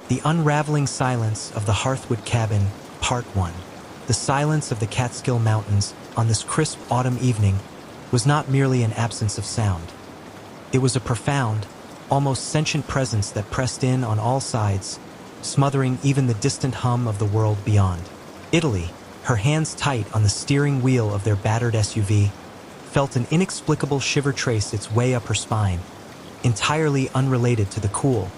The Unraveling Silence of the Hearthwood Cabin, Part 1. The silence of the Catskill Mountains on this crisp autumn evening was not merely an absence of sound. It was a profound, almost sentient presence that pressed in on all sides, smothering even the distant hum of the world beyond. Italy, her hands tight on the steering wheel of their battered SUV, felt an inexplicable shiver trace its way up her spine, entirely unrelated to the cool,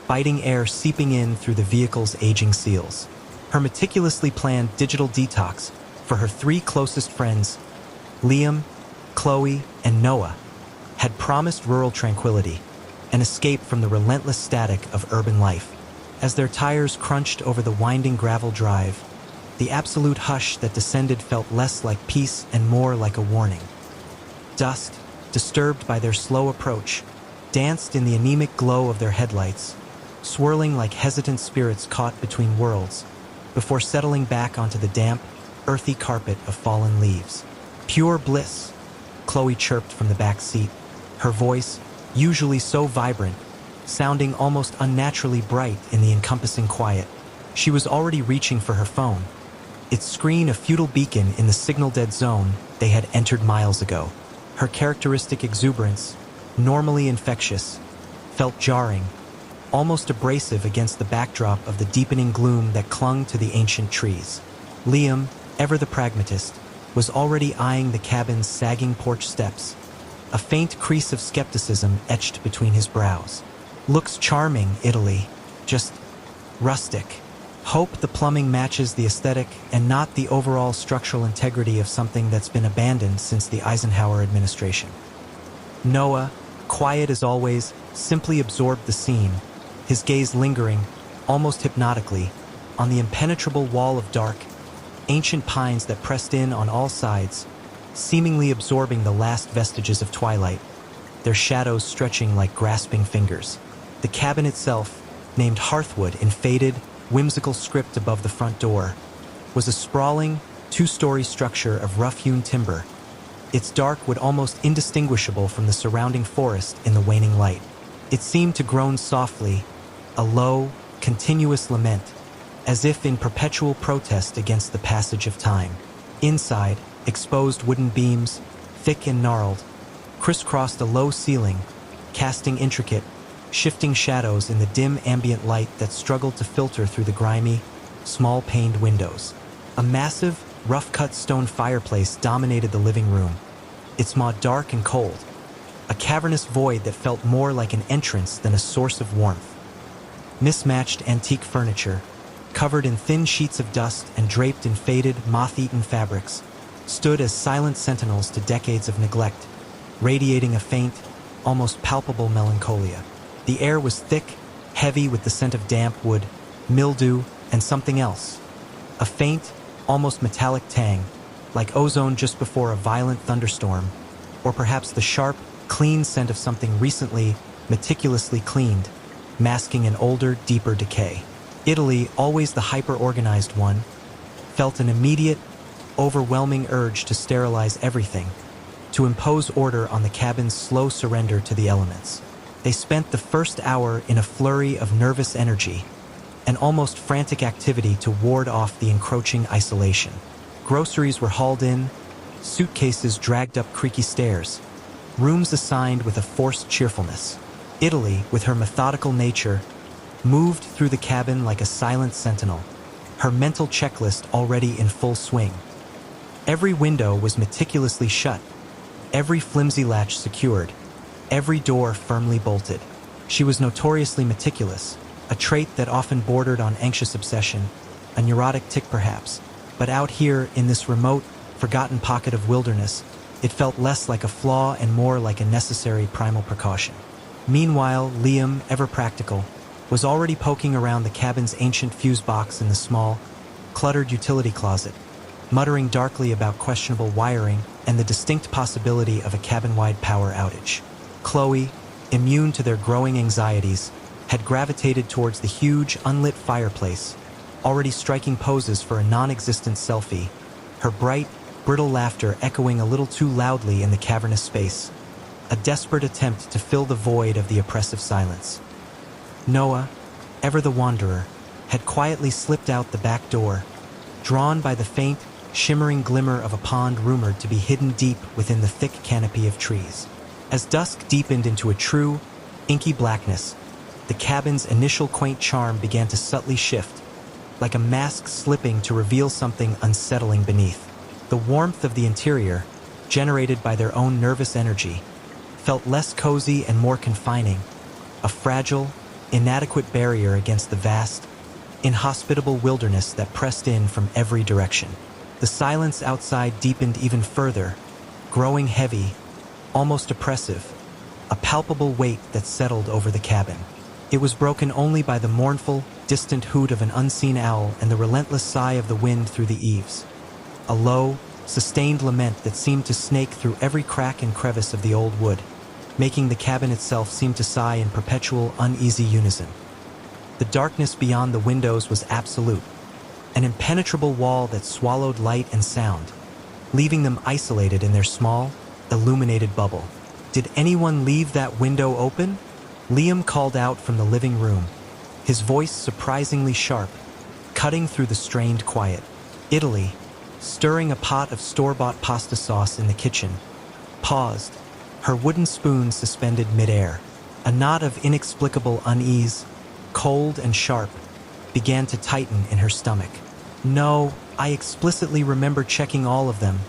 biting air seeping in through the vehicle's aging seals. Her meticulously planned digital detox for her three closest friends, Liam, Chloe, and Noah, had promised rural tranquility, an escape from the relentless static of urban life. As their tires crunched over the winding gravel drive, the absolute hush that descended felt less like peace and more like a warning. Dust, disturbed by their slow approach, danced in the anemic glow of their headlights, swirling like hesitant spirits caught between worlds, before settling back onto the damp, earthy carpet of fallen leaves. Pure bliss, Chloe chirped from the back seat, her voice, usually so vibrant, sounding almost unnaturally bright in the encompassing quiet. She was already reaching for her phone, its screen a futile beacon in the signal-dead zone they had entered miles ago. Her characteristic exuberance, normally infectious, felt jarring, almost abrasive against the backdrop of the deepening gloom that clung to the ancient trees. Liam, ever the pragmatist, was already eyeing the cabin's sagging porch steps, a faint crease of skepticism etched between his brows. Looks charming, Italy, just rustic. Hope the plumbing matches the aesthetic and not the overall structural integrity of something that's been abandoned since the Eisenhower administration. Noah, quiet as always, simply absorbed the scene, his gaze lingering, almost hypnotically, on the impenetrable wall of dark, ancient pines that pressed in on all sides, seemingly absorbing the last vestiges of twilight, their shadows stretching like grasping fingers. The cabin itself, named Hearthwood in faded, whimsical script above the front door, was a sprawling, two-story structure of rough-hewn timber, its dark wood almost indistinguishable from the surrounding forest in the waning light. It seemed to groan softly, a low, continuous lament, as if in perpetual protest against the passage of time. Inside, exposed wooden beams, thick and gnarled, crisscrossed a low ceiling, casting intricate, shifting shadows in the dim ambient light that struggled to filter through the grimy, small-paned windows. A massive, rough-cut stone fireplace dominated the living room, its maw dark and cold, a cavernous void that felt more like an entrance than a source of warmth. Mismatched antique furniture, covered in thin sheets of dust and draped in faded, moth-eaten fabrics, stood as silent sentinels to decades of neglect, radiating a faint, almost palpable melancholia. The air was thick, heavy with the scent of damp wood, mildew, and something else. A faint, almost metallic tang, like ozone just before a violent thunderstorm, or perhaps the sharp, clean scent of something recently, meticulously cleaned, masking an older, deeper decay. Italy, always the hyper-organized one, felt an immediate, overwhelming urge to sterilize everything, to impose order on the cabin's slow surrender to the elements. They spent the first hour in a flurry of nervous energy, an almost frantic activity to ward off the encroaching isolation. Groceries were hauled in, suitcases dragged up creaky stairs, rooms assigned with a forced cheerfulness. Italy, with her methodical nature, moved through the cabin like a silent sentinel, her mental checklist already in full swing. Every window was meticulously shut, every flimsy latch secured, every door firmly bolted. She was notoriously meticulous, a trait that often bordered on anxious obsession, a neurotic tic perhaps. But out here, in this remote, forgotten pocket of wilderness, it felt less like a flaw and more like a necessary primal precaution. Meanwhile, Liam, ever practical, was already poking around the cabin's ancient fuse box in the small, cluttered utility closet, muttering darkly about questionable wiring and the distinct possibility of a cabin-wide power outage. Chloe, immune to their growing anxieties, had gravitated towards the huge, unlit fireplace, already striking poses for a non-existent selfie, her bright, brittle laughter echoing a little too loudly in the cavernous space, a desperate attempt to fill the void of the oppressive silence. Noah, ever the wanderer, had quietly slipped out the back door, drawn by the faint, shimmering glimmer of a pond rumored to be hidden deep within the thick canopy of trees. As dusk deepened into a true, inky blackness, the cabin's initial quaint charm began to subtly shift, like a mask slipping to reveal something unsettling beneath. The warmth of the interior, generated by their own nervous energy, felt less cozy and more confining, a fragile, inadequate barrier against the vast, inhospitable wilderness that pressed in from every direction. The silence outside deepened even further, growing heavy, almost oppressive, a palpable weight that settled over the cabin. It was broken only by the mournful, distant hoot of an unseen owl and the relentless sigh of the wind through the eaves. A low, sustained lament that seemed to snake through every crack and crevice of the old wood, making the cabin itself seem to sigh in perpetual, uneasy unison. The darkness beyond the windows was absolute, an impenetrable wall that swallowed light and sound, leaving them isolated in their small, illuminated bubble. "Did anyone leave that window open?" Liam called out from the living room, his voice surprisingly sharp, cutting through the strained quiet. Italy, stirring a pot of store-bought pasta sauce in the kitchen, paused, her wooden spoon suspended midair. A knot of inexplicable unease, cold and sharp, began to tighten in her stomach. "No, I explicitly remember checking all of them,"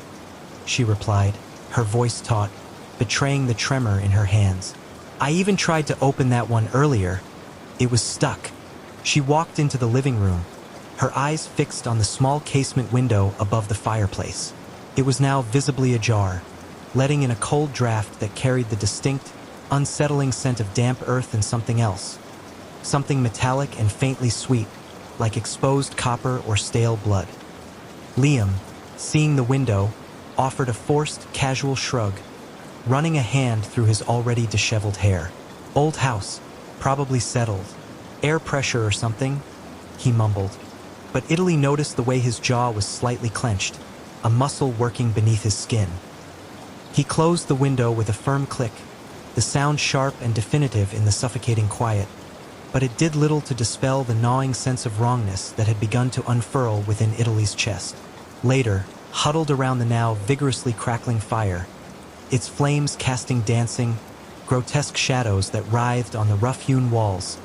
she replied, her voice taut, betraying the tremor in her hands. "I even tried to open that one earlier. It was stuck." She walked into the living room, her eyes fixed on the small casement window above the fireplace. It was now visibly ajar, letting in a cold draft that carried the distinct, unsettling scent of damp earth and something else. Something metallic and faintly sweet, like exposed copper or stale blood. Liam, seeing the window, offered a forced, casual shrug, running a hand through his already disheveled hair. "Old house, probably settled. Air pressure or something," he mumbled. But Italy noticed the way his jaw was slightly clenched, a muscle working beneath his skin. He closed the window with a firm click, the sound sharp and definitive in the suffocating quiet, but it did little to dispel the gnawing sense of wrongness that had begun to unfurl within Italy's chest. Later, huddled around the now vigorously crackling fire, its flames casting dancing, grotesque shadows that writhed on the rough-hewn walls,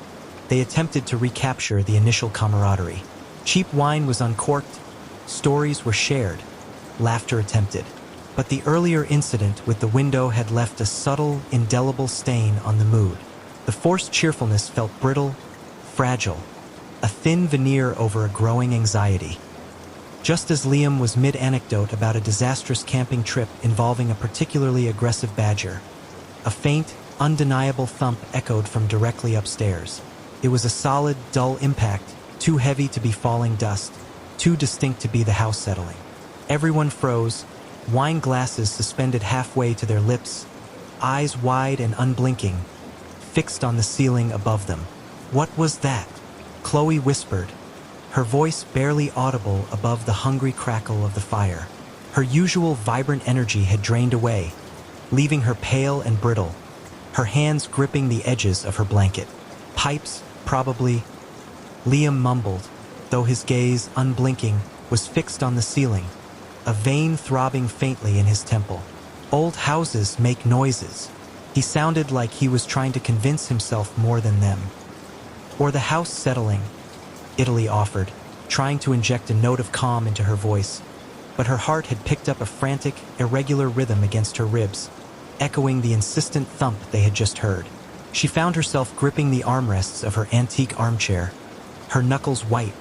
they attempted to recapture the initial camaraderie. Cheap wine was uncorked, stories were shared, laughter attempted. But the earlier incident with the window had left a subtle, indelible stain on the mood. The forced cheerfulness felt brittle, fragile, a thin veneer over a growing anxiety. Just as Liam was mid-anecdote about a disastrous camping trip involving a particularly aggressive badger, a faint, undeniable thump echoed from directly upstairs. It was a solid, dull impact, too heavy to be falling dust, too distinct to be the house settling. Everyone froze, wine glasses suspended halfway to their lips, eyes wide and unblinking, fixed on the ceiling above them. "What was that?" Chloe whispered, her voice barely audible above the hungry crackle of the fire. Her usual vibrant energy had drained away, leaving her pale and brittle, her hands gripping the edges of her blanket. "Pipes, probably," Liam mumbled, though his gaze, unblinking, was fixed on the ceiling, a vein throbbing faintly in his temple. "Old houses make noises." He sounded like he was trying to convince himself more than them. "Or the house settling," Italy offered, trying to inject a note of calm into her voice, but her heart had picked up a frantic, irregular rhythm against her ribs, echoing the insistent thump they had just heard. She found herself gripping the armrests of her antique armchair, her knuckles white,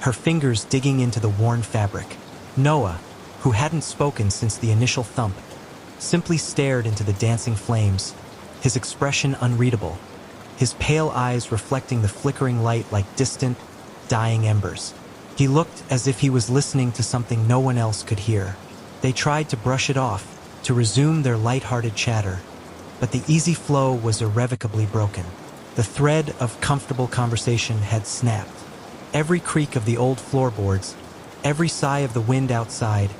her fingers digging into the worn fabric. Noah, who hadn't spoken since the initial thump, simply stared into the dancing flames, his expression unreadable, his pale eyes reflecting the flickering light like distant, dying embers. He looked as if he was listening to something no one else could hear. They tried to brush it off, to resume their light-hearted chatter, but the easy flow was irrevocably broken. The thread of comfortable conversation had snapped. Every creak of the old floorboards, every sigh of the wind outside,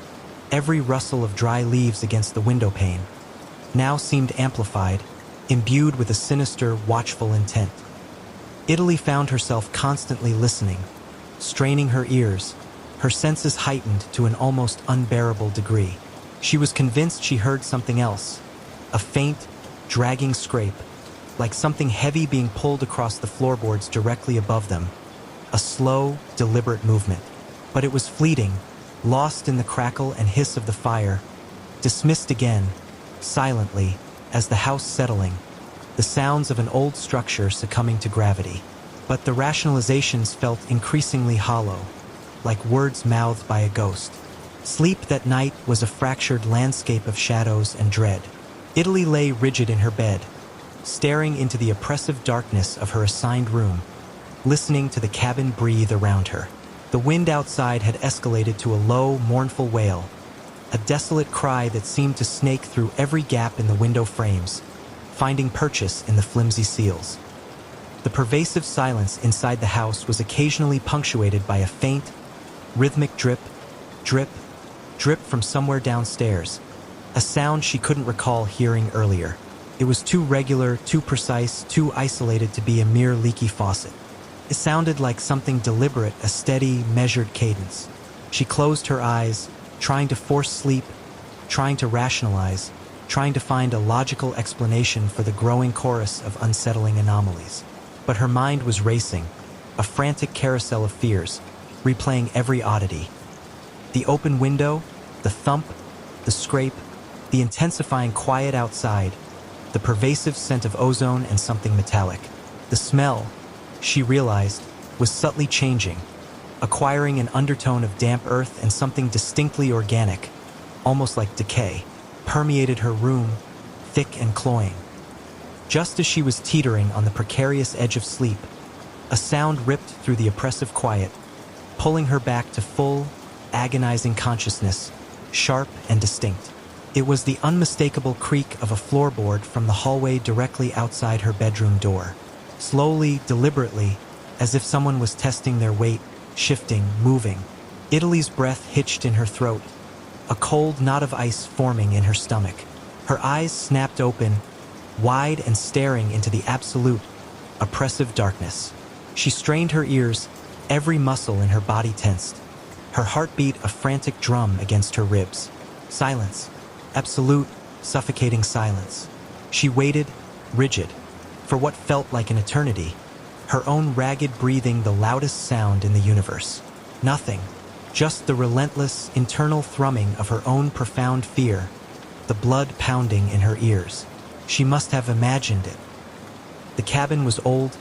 every rustle of dry leaves against the window pane, now seemed amplified, imbued with a sinister, watchful intent. Italy found herself constantly listening, straining her ears, her senses heightened to an almost unbearable degree. She was convinced she heard something else, a faint, dragging scrape, like something heavy being pulled across the floorboards directly above them, a slow, deliberate movement. But it was fleeting, lost in the crackle and hiss of the fire, dismissed again, silently, as the house settling, the sounds of an old structure succumbing to gravity. But the rationalizations felt increasingly hollow, like words mouthed by a ghost. Sleep that night was a fractured landscape of shadows and dread. Italy lay rigid in her bed, staring into the oppressive darkness of her assigned room, listening to the cabin breathe around her. The wind outside had escalated to a low, mournful wail, a desolate cry that seemed to snake through every gap in the window frames, finding purchase in the flimsy seals. The pervasive silence inside the house was occasionally punctuated by a faint, rhythmic drip, drip, drip from somewhere downstairs, a sound she couldn't recall hearing earlier. It was too regular, too precise, too isolated to be a mere leaky faucet. It sounded like something deliberate, a steady, measured cadence. She closed her eyes, trying to force sleep, trying to rationalize, trying to find a logical explanation for the growing chorus of unsettling anomalies. But her mind was racing, a frantic carousel of fears, replaying every oddity. The open window, the thump, the scrape, the intensifying quiet outside, the pervasive scent of ozone and something metallic. The smell, she realized, was subtly changing, acquiring an undertone of damp earth and something distinctly organic, almost like decay, permeated her room, thick and cloying. Just as she was teetering on the precarious edge of sleep, a sound ripped through the oppressive quiet, pulling her back to full, agonizing consciousness, sharp and distinct. It was the unmistakable creak of a floorboard from the hallway directly outside her bedroom door. Slowly, deliberately, as if someone was testing their weight, shifting, moving. Italy's breath hitched in her throat, a cold knot of ice forming in her stomach. Her eyes snapped open, wide and staring into the absolute, oppressive darkness. She strained her ears, every muscle in her body tensed, her heartbeat a frantic drum against her ribs. Silence. Absolute, suffocating silence. She waited, rigid, for what felt like an eternity, her own ragged breathing the loudest sound in the universe. Nothing, just the relentless, internal thrumming of her own profound fear, the blood pounding in her ears. She must have imagined it. The cabin was old,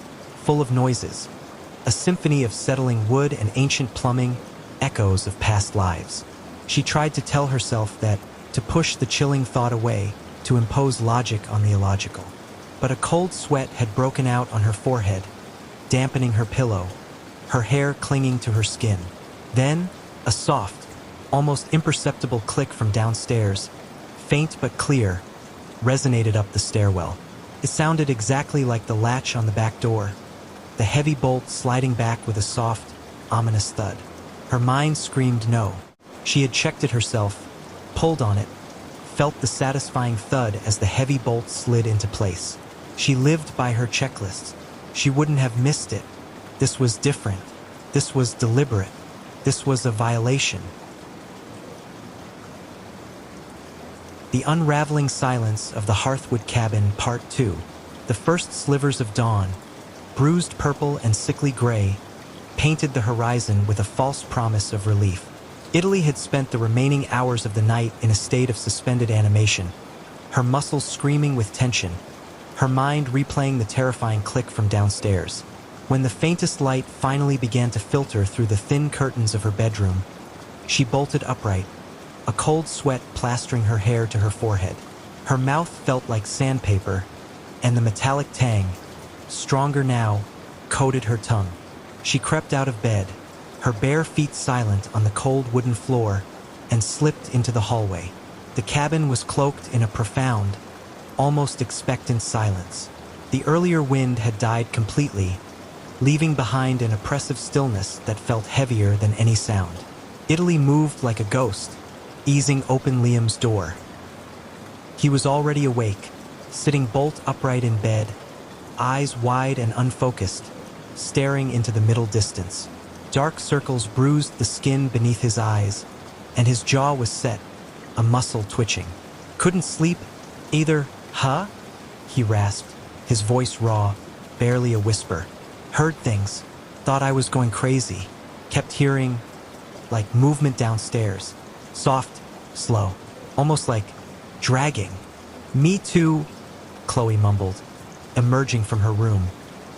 full of noises, a symphony of settling wood and ancient plumbing, echoes of past lives. She tried to tell herself that, to push the chilling thought away, to impose logic on the illogical. But a cold sweat had broken out on her forehead, dampening her pillow, her hair clinging to her skin. Then, a soft, almost imperceptible click from downstairs, faint but clear, resonated up the stairwell. It sounded exactly like the latch on the back door, the heavy bolt sliding back with a soft, ominous thud. Her mind screamed no. She had checked it herself, pulled on it, felt the satisfying thud as the heavy bolt slid into place. She lived by her checklist. She wouldn't have missed it. This was different. This was deliberate. This was a violation. The Unraveling Silence of the Hearthwood Cabin, Part 2. The first slivers of dawn, bruised purple and sickly gray, painted the horizon with a false promise of relief. Italy had spent the remaining hours of the night in a state of suspended animation, her muscles screaming with tension, her mind replaying the terrifying click from downstairs. When the faintest light finally began to filter through the thin curtains of her bedroom, she bolted upright, a cold sweat plastering her hair to her forehead. Her mouth felt like sandpaper, and the metallic tang, stronger now, coated her tongue. She crept out of bed, her bare feet silent on the cold wooden floor, and slipped into the hallway. The cabin was cloaked in a profound, almost expectant silence. The earlier wind had died completely, leaving behind an oppressive stillness that felt heavier than any sound. Italy moved like a ghost, easing open Liam's door. He was already awake, sitting bolt upright in bed, eyes wide and unfocused, staring into the middle distance. Dark circles bruised the skin beneath his eyes, and his jaw was set, a muscle twitching. "Couldn't sleep either, huh?" he rasped, his voice raw, barely a whisper. "Heard things, thought I was going crazy. Kept hearing, like movement downstairs. Soft, slow, almost like dragging." "Me too," Chloe mumbled, emerging from her room,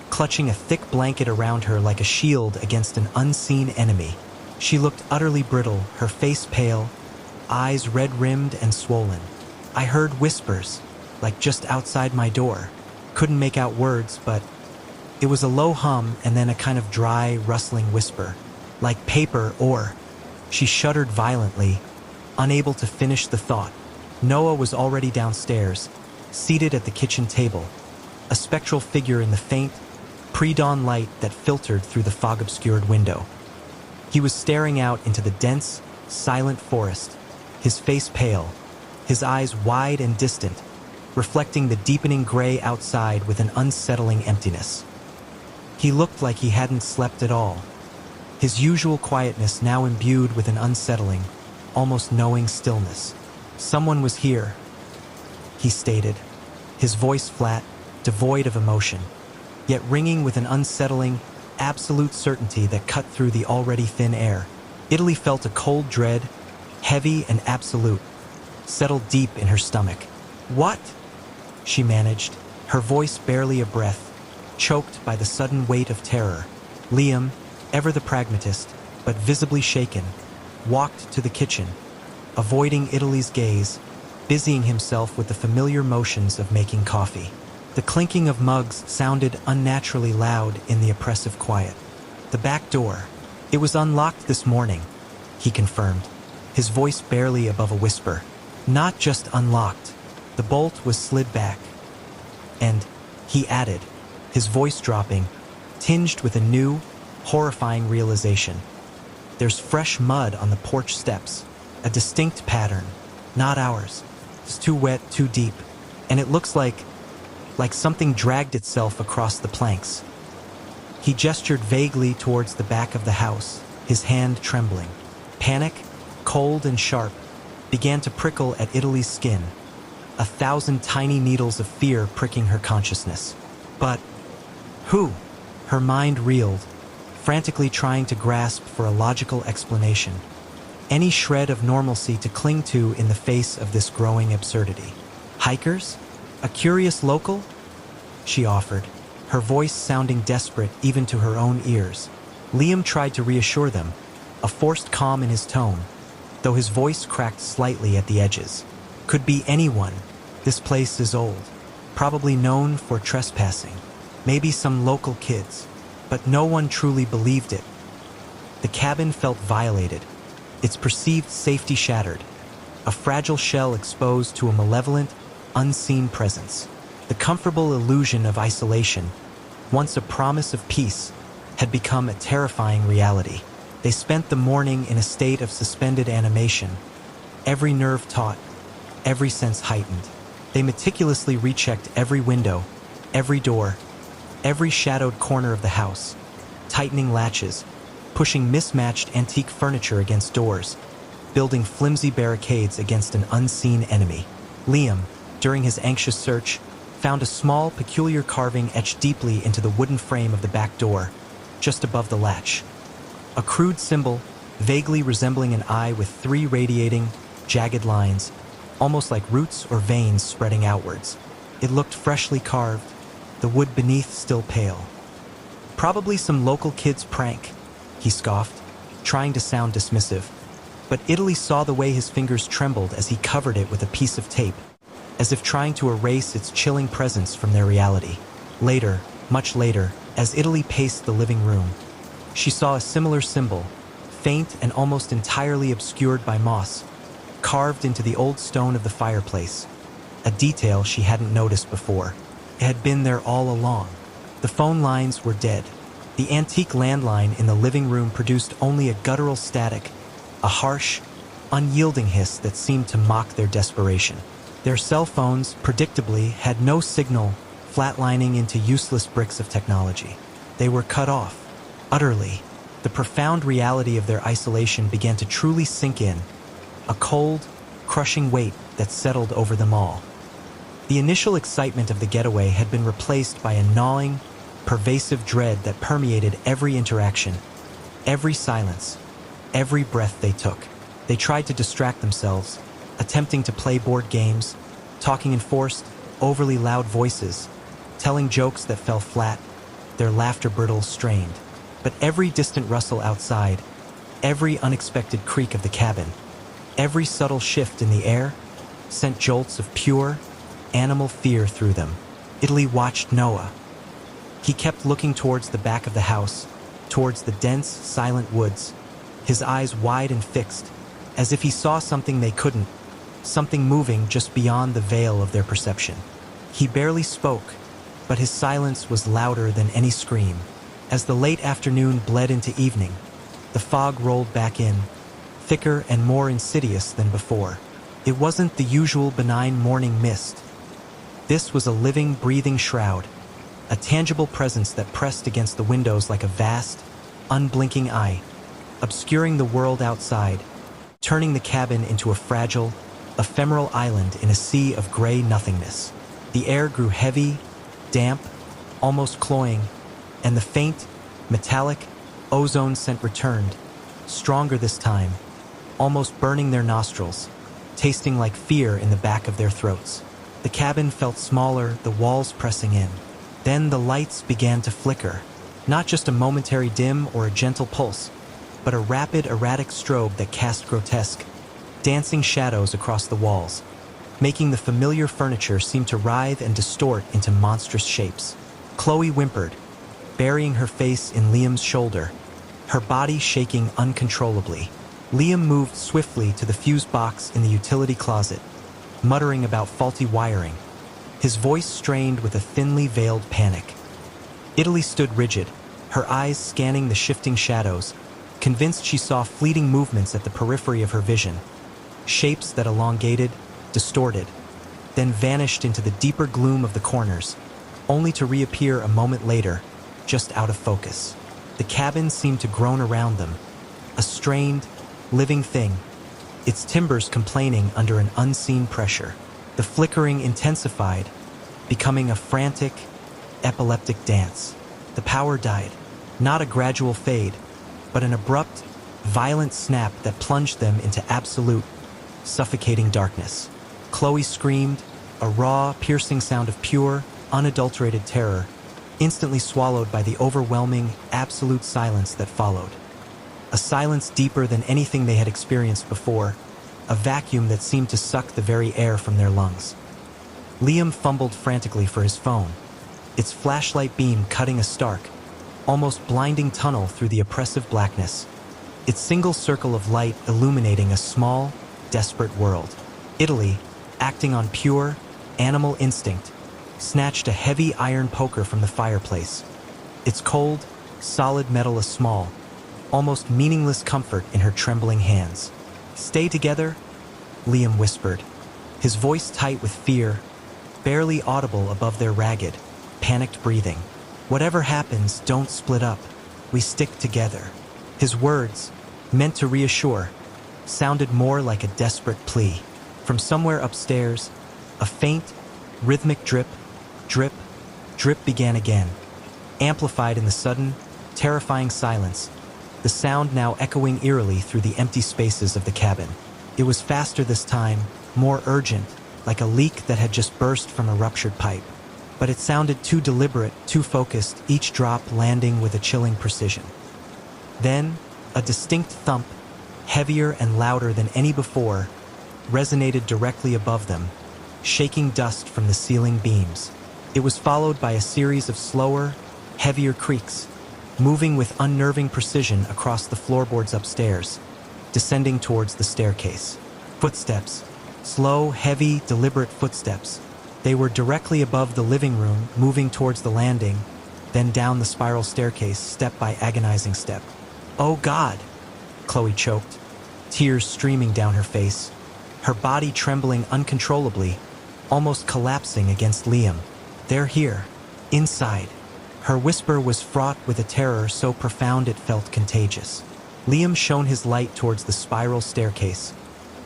clutching a thick blanket around her like a shield against an unseen enemy. She looked utterly brittle, her face pale, eyes red-rimmed and swollen. "I heard whispers, like just outside my door. Couldn't make out words, but it was a low hum and then a kind of dry, rustling whisper, like paper or..." She shuddered violently, unable to finish the thought. Noah was already downstairs, seated at the kitchen table, a spectral figure in the faint, pre-dawn light that filtered through the fog-obscured window. He was staring out into the dense, silent forest, his face pale, his eyes wide and distant, reflecting the deepening gray outside with an unsettling emptiness. He looked like he hadn't slept at all, his usual quietness now imbued with an unsettling, almost knowing stillness. "Someone was here," he stated, his voice flat, devoid of emotion, yet ringing with an unsettling, absolute certainty that cut through the already thin air. Italy felt a cold dread, heavy and absolute, settled deep in her stomach. "What?" she managed, her voice barely a breath, choked by the sudden weight of terror. Liam, ever the pragmatist, but visibly shaken, walked to the kitchen, avoiding Italy's gaze, busying himself with the familiar motions of making coffee. The clinking of mugs sounded unnaturally loud in the oppressive quiet. "The back door. It was unlocked this morning," he confirmed, his voice barely above a whisper. "Not just unlocked. The bolt was slid back." And, he added, his voice dropping, tinged with a new, horrifying realization. "There's fresh mud on the porch steps, a distinct pattern, not ours. It's too wet, too deep, and it looks like something dragged itself across the planks." He gestured vaguely towards the back of the house, his hand trembling. Panic, cold and sharp, began to prickle at Italy's skin, 1,000 tiny needles of fear pricking her consciousness. But who? Her mind reeled, frantically trying to grasp for a logical explanation, any shred of normalcy to cling to in the face of this growing absurdity. "Hikers? A curious local?" she offered, her voice sounding desperate even to her own ears. Liam tried to reassure them, a forced calm in his tone, though his voice cracked slightly at the edges. "Could be anyone. This place is old, probably known for trespassing. Maybe some local kids, but no one truly believed it." The cabin felt violated, its perceived safety shattered, a fragile shell exposed to a malevolent, unseen presence. The comfortable illusion of isolation, once a promise of peace, had become a terrifying reality. They spent the morning in a state of suspended animation, every nerve taut, every sense heightened. They meticulously rechecked every window, every door, every shadowed corner of the house, tightening latches, pushing mismatched antique furniture against doors, building flimsy barricades against an unseen enemy. Liam, during his anxious search, found a small, peculiar carving etched deeply into the wooden frame of the back door, just above the latch. A crude symbol, vaguely resembling an eye with 3 radiating, jagged lines, almost like roots or veins spreading outwards. It looked freshly carved, the wood beneath still pale. "Probably some local kid's prank," he scoffed, trying to sound dismissive. But Italy saw the way his fingers trembled as he covered it with a piece of tape, as if trying to erase its chilling presence from their reality. Later, much later, as Italy paced the living room, she saw a similar symbol, faint and almost entirely obscured by moss, carved into the old stone of the fireplace, a detail she hadn't noticed before. It had been there all along. The phone lines were dead. The antique landline in the living room produced only a guttural static, a harsh, unyielding hiss that seemed to mock their desperation. Their cell phones, predictably, had no signal, flatlining into useless bricks of technology. They were cut off, utterly. The profound reality of their isolation began to truly sink in, a cold, crushing weight that settled over them all. The initial excitement of the getaway had been replaced by a gnawing, pervasive dread that permeated every interaction, every silence, every breath they took. They tried to distract themselves, attempting to play board games, talking in forced, overly loud voices, telling jokes that fell flat, their laughter brittle, strained. But every distant rustle outside, every unexpected creak of the cabin, every subtle shift in the air sent jolts of pure, animal fear through them. Italy watched Noah. He kept looking towards the back of the house, towards the dense, silent woods, his eyes wide and fixed, as if he saw something they couldn't, something moving just beyond the veil of their perception. He barely spoke, but his silence was louder than any scream. As the late afternoon bled into evening, the fog rolled back in, thicker and more insidious than before. It wasn't the usual benign morning mist. This was a living, breathing shroud, a tangible presence that pressed against the windows like a vast, unblinking eye, obscuring the world outside, turning the cabin into a fragile, ephemeral island in a sea of gray nothingness. The air grew heavy, damp, almost cloying, and the faint, metallic, ozone scent returned, stronger this time, almost burning their nostrils, tasting like fear in the back of their throats. The cabin felt smaller, the walls pressing in. Then the lights began to flicker, not just a momentary dim or a gentle pulse, but a rapid, erratic strobe that cast grotesque, dancing shadows across the walls, making the familiar furniture seem to writhe and distort into monstrous shapes. Chloe whimpered, burying her face in Liam's shoulder, her body shaking uncontrollably. Liam moved swiftly to the fuse box in the utility closet, muttering about faulty wiring, his voice strained with a thinly veiled panic. Italy stood rigid, her eyes scanning the shifting shadows, convinced she saw fleeting movements at the periphery of her vision, shapes that elongated, distorted, then vanished into the deeper gloom of the corners, only to reappear a moment later, just out of focus. The cabin seemed to groan around them, a strained, living thing, its timbers complaining under an unseen pressure. The flickering intensified, becoming a frantic, epileptic dance. The power died, not a gradual fade, but an abrupt, violent snap that plunged them into absolute, suffocating darkness. Chloe screamed, a raw, piercing sound of pure, unadulterated terror, instantly swallowed by the overwhelming, absolute silence that followed. A silence deeper than anything they had experienced before, a vacuum that seemed to suck the very air from their lungs. Liam fumbled frantically for his phone, its flashlight beam cutting a stark, almost blinding tunnel through the oppressive blackness, its single circle of light illuminating a small, desperate world. Italy, acting on pure, animal instinct, snatched a heavy iron poker from the fireplace, its cold, solid metal a small, almost meaningless comfort in her trembling hands. "Stay together," Liam whispered, his voice tight with fear, barely audible above their ragged, panicked breathing. "Whatever happens, don't split up. We stick together." His words, meant to reassure, sounded more like a desperate plea. From somewhere upstairs, a faint, rhythmic drip, drip, drip began again, amplified in the sudden, terrifying silence, the sound now echoing eerily through the empty spaces of the cabin. It was faster this time, more urgent, like a leak that had just burst from a ruptured pipe. But it sounded too deliberate, too focused, each drop landing with a chilling precision. Then, a distinct thump, heavier and louder than any before, resonated directly above them, shaking dust from the ceiling beams. It was followed by a series of slower, heavier creaks, moving with unnerving precision across the floorboards upstairs, descending towards the staircase. Footsteps, slow, heavy, deliberate footsteps. They were directly above the living room, moving towards the landing, then down the spiral staircase, step by agonizing step. "Oh God!" Chloe choked, tears streaming down her face, her body trembling uncontrollably, almost collapsing against Liam. "They're here, inside." Her whisper was fraught with a terror so profound it felt contagious. Liam shone his light towards the spiral staircase,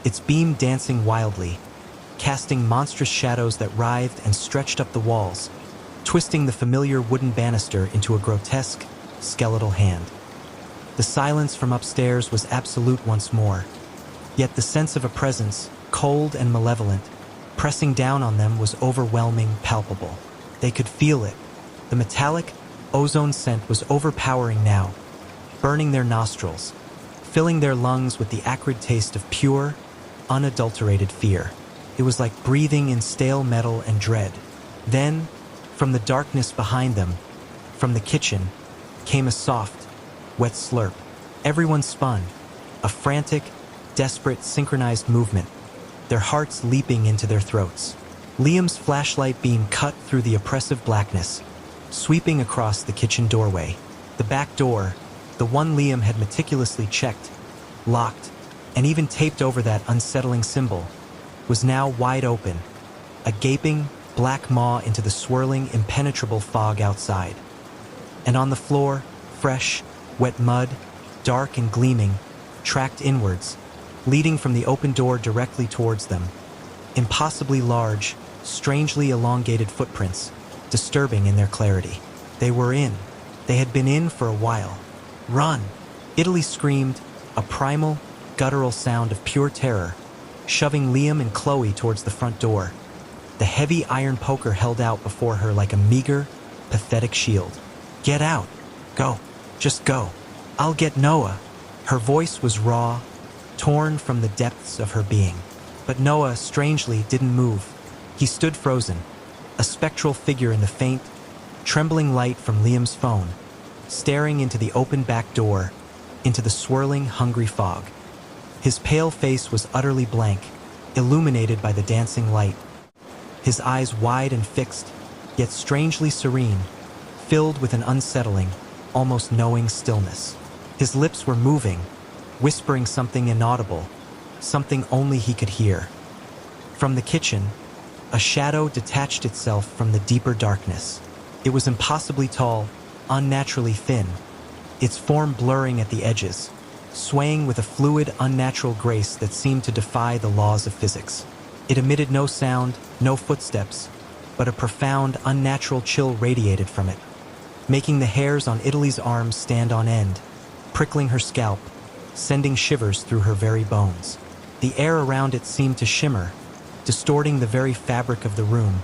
its beam dancing wildly, casting monstrous shadows that writhed and stretched up the walls, twisting the familiar wooden banister into a grotesque, skeletal hand. The silence from upstairs was absolute once more, yet the sense of a presence, cold and malevolent, pressing down on them was overwhelming, palpable. They could feel it. The metallic, ozone scent was overpowering now, burning their nostrils, filling their lungs with the acrid taste of pure, unadulterated fear. It was like breathing in stale metal and dread. Then, from the darkness behind them, from the kitchen, came a soft, wet slurp. Everyone spun, a frantic, desperate, synchronized movement, their hearts leaping into their throats. Liam's flashlight beam cut through the oppressive blackness, sweeping across the kitchen doorway. The back door, the one Liam had meticulously checked, locked, and even taped over that unsettling symbol, was now wide open, a gaping, black maw into the swirling, impenetrable fog outside. And on the floor, fresh, wet mud, dark and gleaming, tracked inwards, leading from the open door directly towards them. Impossibly large, strangely elongated footprints, disturbing in their clarity. They were in. They had been in for a while. Run! Italy screamed, a primal, guttural sound of pure terror, shoving Liam and Chloe towards the front door. The heavy iron poker held out before her like a meager, pathetic shield. Get out! Go! Just go! I'll get Noah! Her voice was raw, torn from the depths of her being. But Noah, strangely, didn't move. He stood frozen, a spectral figure in the faint, trembling light from Liam's phone, staring into the open back door, into the swirling, hungry fog. His pale face was utterly blank, illuminated by the dancing light. His eyes wide and fixed, yet strangely serene, filled with an unsettling, almost knowing stillness. His lips were moving, whispering something inaudible, something only he could hear. From the kitchen, a shadow detached itself from the deeper darkness. It was impossibly tall, unnaturally thin, its form blurring at the edges, swaying with a fluid, unnatural grace that seemed to defy the laws of physics. It emitted no sound, no footsteps, but a profound, unnatural chill radiated from it, making the hairs on Italy's arms stand on end, prickling her scalp, sending shivers through her very bones. The air around it seemed to shimmer, distorting the very fabric of the room,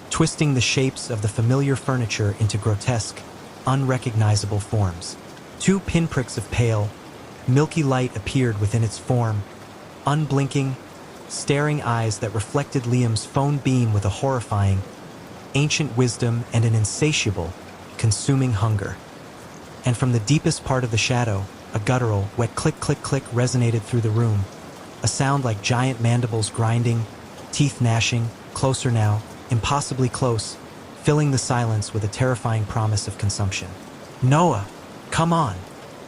twisting the shapes of the familiar furniture into grotesque, unrecognizable forms. 2 pinpricks of pale, milky light appeared within its form, unblinking, staring eyes that reflected Liam's phone beam with a horrifying, ancient wisdom and an insatiable, consuming hunger. And from the deepest part of the shadow, a guttural, wet click-click-click resonated through the room, a sound like giant mandibles grinding, teeth gnashing, closer now, impossibly close, filling the silence with a terrifying promise of consumption. Noah, come on,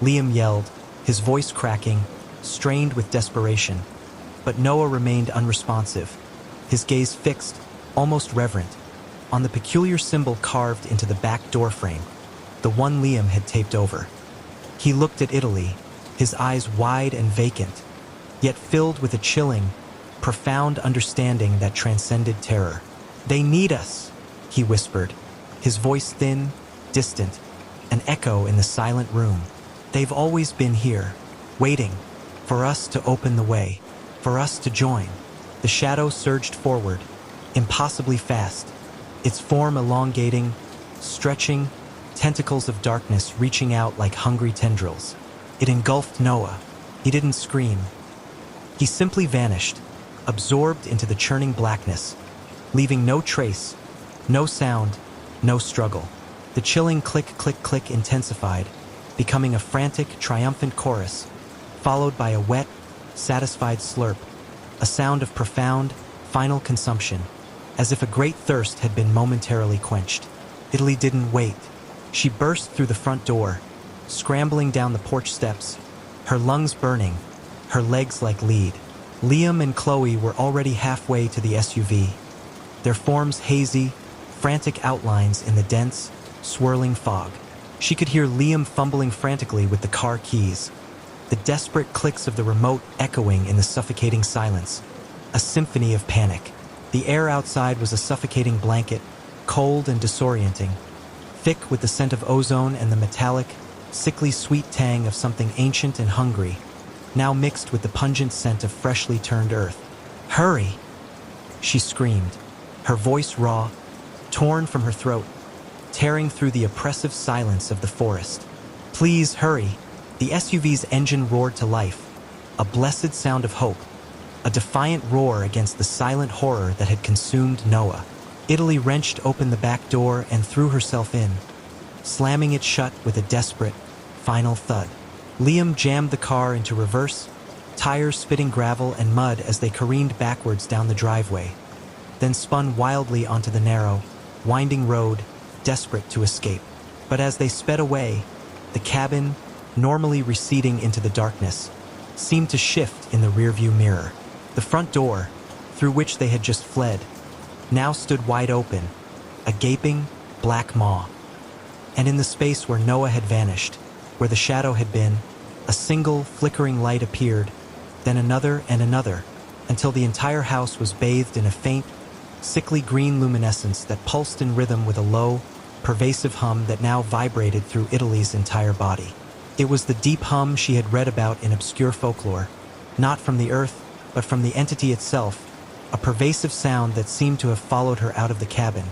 Liam yelled, his voice cracking, strained with desperation. But Noah remained unresponsive, his gaze fixed, almost reverent, on the peculiar symbol carved into the back door frame, the one Liam had taped over. He looked at Italy, his eyes wide and vacant, yet filled with a chilling, profound understanding that transcended terror. They need us, he whispered, his voice thin, distant, an echo in the silent room. They've always been here, waiting, for us to open the way, for us to join. The shadow surged forward, impossibly fast, its form elongating, stretching, tentacles of darkness reaching out like hungry tendrils. It engulfed Noah. He didn't scream. He simply vanished, absorbed into the churning blackness, leaving no trace, no sound, no struggle. The chilling click-click-click intensified, becoming a frantic, triumphant chorus, followed by a wet, satisfied slurp, a sound of profound, final consumption, as if a great thirst had been momentarily quenched. Italy didn't wait. She burst through the front door, scrambling down the porch steps, her lungs burning, her legs like lead. Liam and Chloe were already halfway to the SUV, their forms hazy, frantic outlines in the dense, swirling fog. She could hear Liam fumbling frantically with the car keys, the desperate clicks of the remote echoing in the suffocating silence. A symphony of panic. The air outside was a suffocating blanket, cold and disorienting, thick with the scent of ozone and the metallic, sickly sweet tang of something ancient and hungry, now mixed with the pungent scent of freshly turned earth. "Hurry!" she screamed, her voice raw, torn from her throat, tearing through the oppressive silence of the forest. "Please hurry!" The SUV's engine roared to life, a blessed sound of hope, a defiant roar against the silent horror that had consumed Noah. Italy wrenched open the back door and threw herself in, slamming it shut with a desperate, final thud. Liam jammed the car into reverse, tires spitting gravel and mud as they careened backwards down the driveway, then spun wildly onto the narrow, winding road, desperate to escape. But as they sped away, the cabin, normally receding into the darkness, seemed to shift in the rearview mirror. The front door, through which they had just fled, now stood wide open, a gaping, black maw. And in the space where Noah had vanished, where the shadow had been, a single, flickering light appeared, then another and another, until the entire house was bathed in a faint, sickly green luminescence that pulsed in rhythm with a low, pervasive hum that now vibrated through Italy's entire body. It was the deep hum she had read about in obscure folklore, not from the earth, but from the entity itself, a pervasive sound that seemed to have followed her out of the cabin,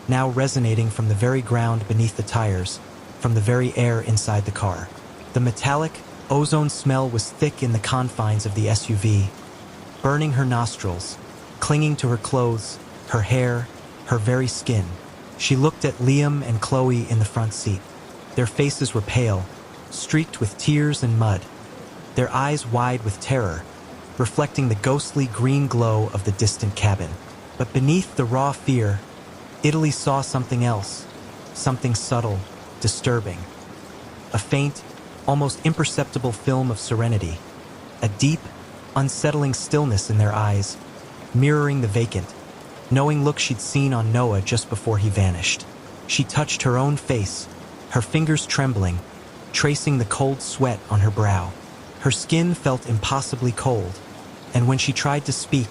now resonating from the very ground beneath the tires, from the very air inside the car. The metallic, ozone smell was thick in the confines of the SUV, burning her nostrils, clinging to her clothes, her hair, her very skin. She looked at Liam and Chloe in the front seat. Their faces were pale, streaked with tears and mud, their eyes wide with terror, reflecting the ghostly green glow of the distant cabin. But beneath the raw fear, Italy saw something else, something subtle, disturbing. A faint, almost imperceptible film of serenity, a deep, unsettling stillness in their eyes, mirroring the vacant, knowing look she'd seen on Noah just before he vanished. She touched her own face, her fingers trembling, tracing the cold sweat on her brow. Her skin felt impossibly cold, and when she tried to speak,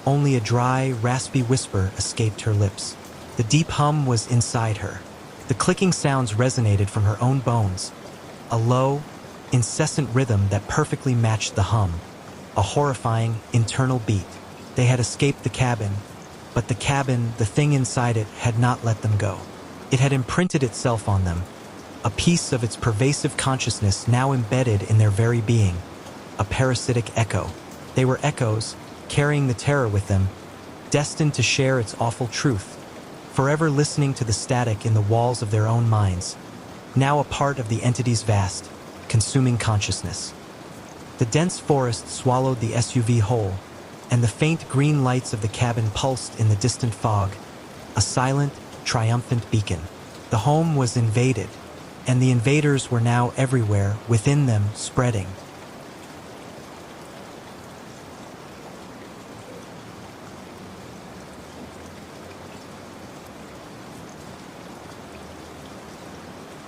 only a dry, raspy whisper escaped her lips. The deep hum was inside her. The clicking sounds resonated from her own bones, a low, incessant rhythm that perfectly matched the hum, a horrifying, internal beat. They had escaped the cabin, but the cabin, the thing inside it, had not let them go. It had imprinted itself on them, a piece of its pervasive consciousness now embedded in their very being, a parasitic echo. They were echoes, carrying the terror with them, destined to share its awful truth, forever listening to the static in the walls of their own minds, now a part of the entity's vast, consuming consciousness. The dense forest swallowed the SUV whole, and the faint green lights of the cabin pulsed in the distant fog, a silent, triumphant beacon. The home was invaded, and the invaders were now everywhere, within them, spreading.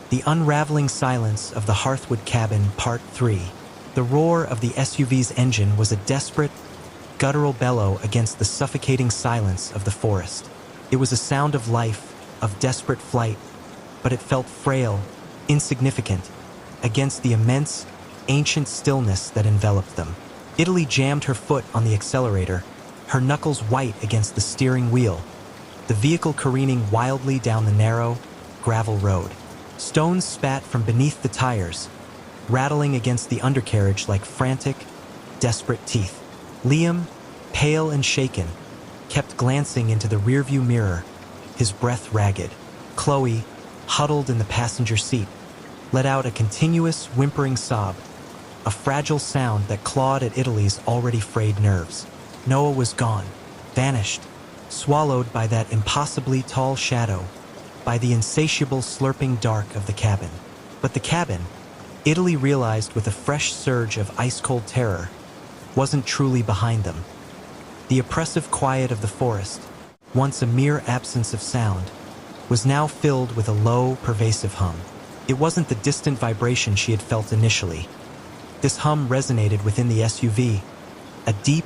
The Unraveling Silence of the Hearthwood Cabin, Part 3. The roar of the SUV's engine was a desperate, guttural bellow against the suffocating silence of the forest. It was a sound of life, of desperate flight, but it felt frail, insignificant, against the immense, ancient stillness that enveloped them. Italy jammed her foot on the accelerator, her knuckles white against the steering wheel, the vehicle careening wildly down the narrow, gravel road. Stones spat from beneath the tires, rattling against the undercarriage like frantic, desperate teeth. Liam, pale and shaken, kept glancing into the rearview mirror, his breath ragged. Chloe, huddled in the passenger seat, let out a continuous, whimpering sob, a fragile sound that clawed at Italy's already frayed nerves. Noah was gone, vanished, swallowed by that impossibly tall shadow, by the insatiable slurping dark of the cabin. But the cabin, Italy realized with a fresh surge of ice-cold terror, wasn't truly behind them. The oppressive quiet of the forest, once a mere absence of sound, was now filled with a low, pervasive hum. It wasn't the distant vibration she had felt initially. This hum resonated within the SUV, a deep,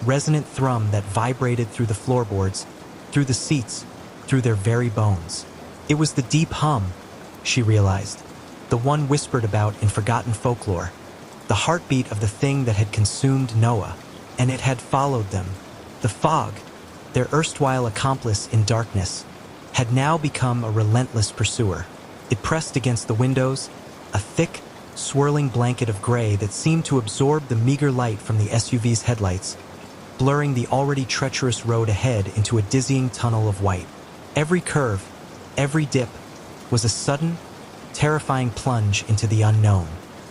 resonant thrum that vibrated through the floorboards, through the seats, through their very bones. It was the deep hum, she realized, the one whispered about in forgotten folklore, the heartbeat of the thing that had consumed Noah, and it had followed them. The fog, their erstwhile accomplice in darkness, had now become a relentless pursuer. It pressed against the windows, a thick, swirling blanket of gray that seemed to absorb the meager light from the SUV's headlights, blurring the already treacherous road ahead into a dizzying tunnel of white. Every curve, every dip, was a sudden, terrifying plunge into the unknown.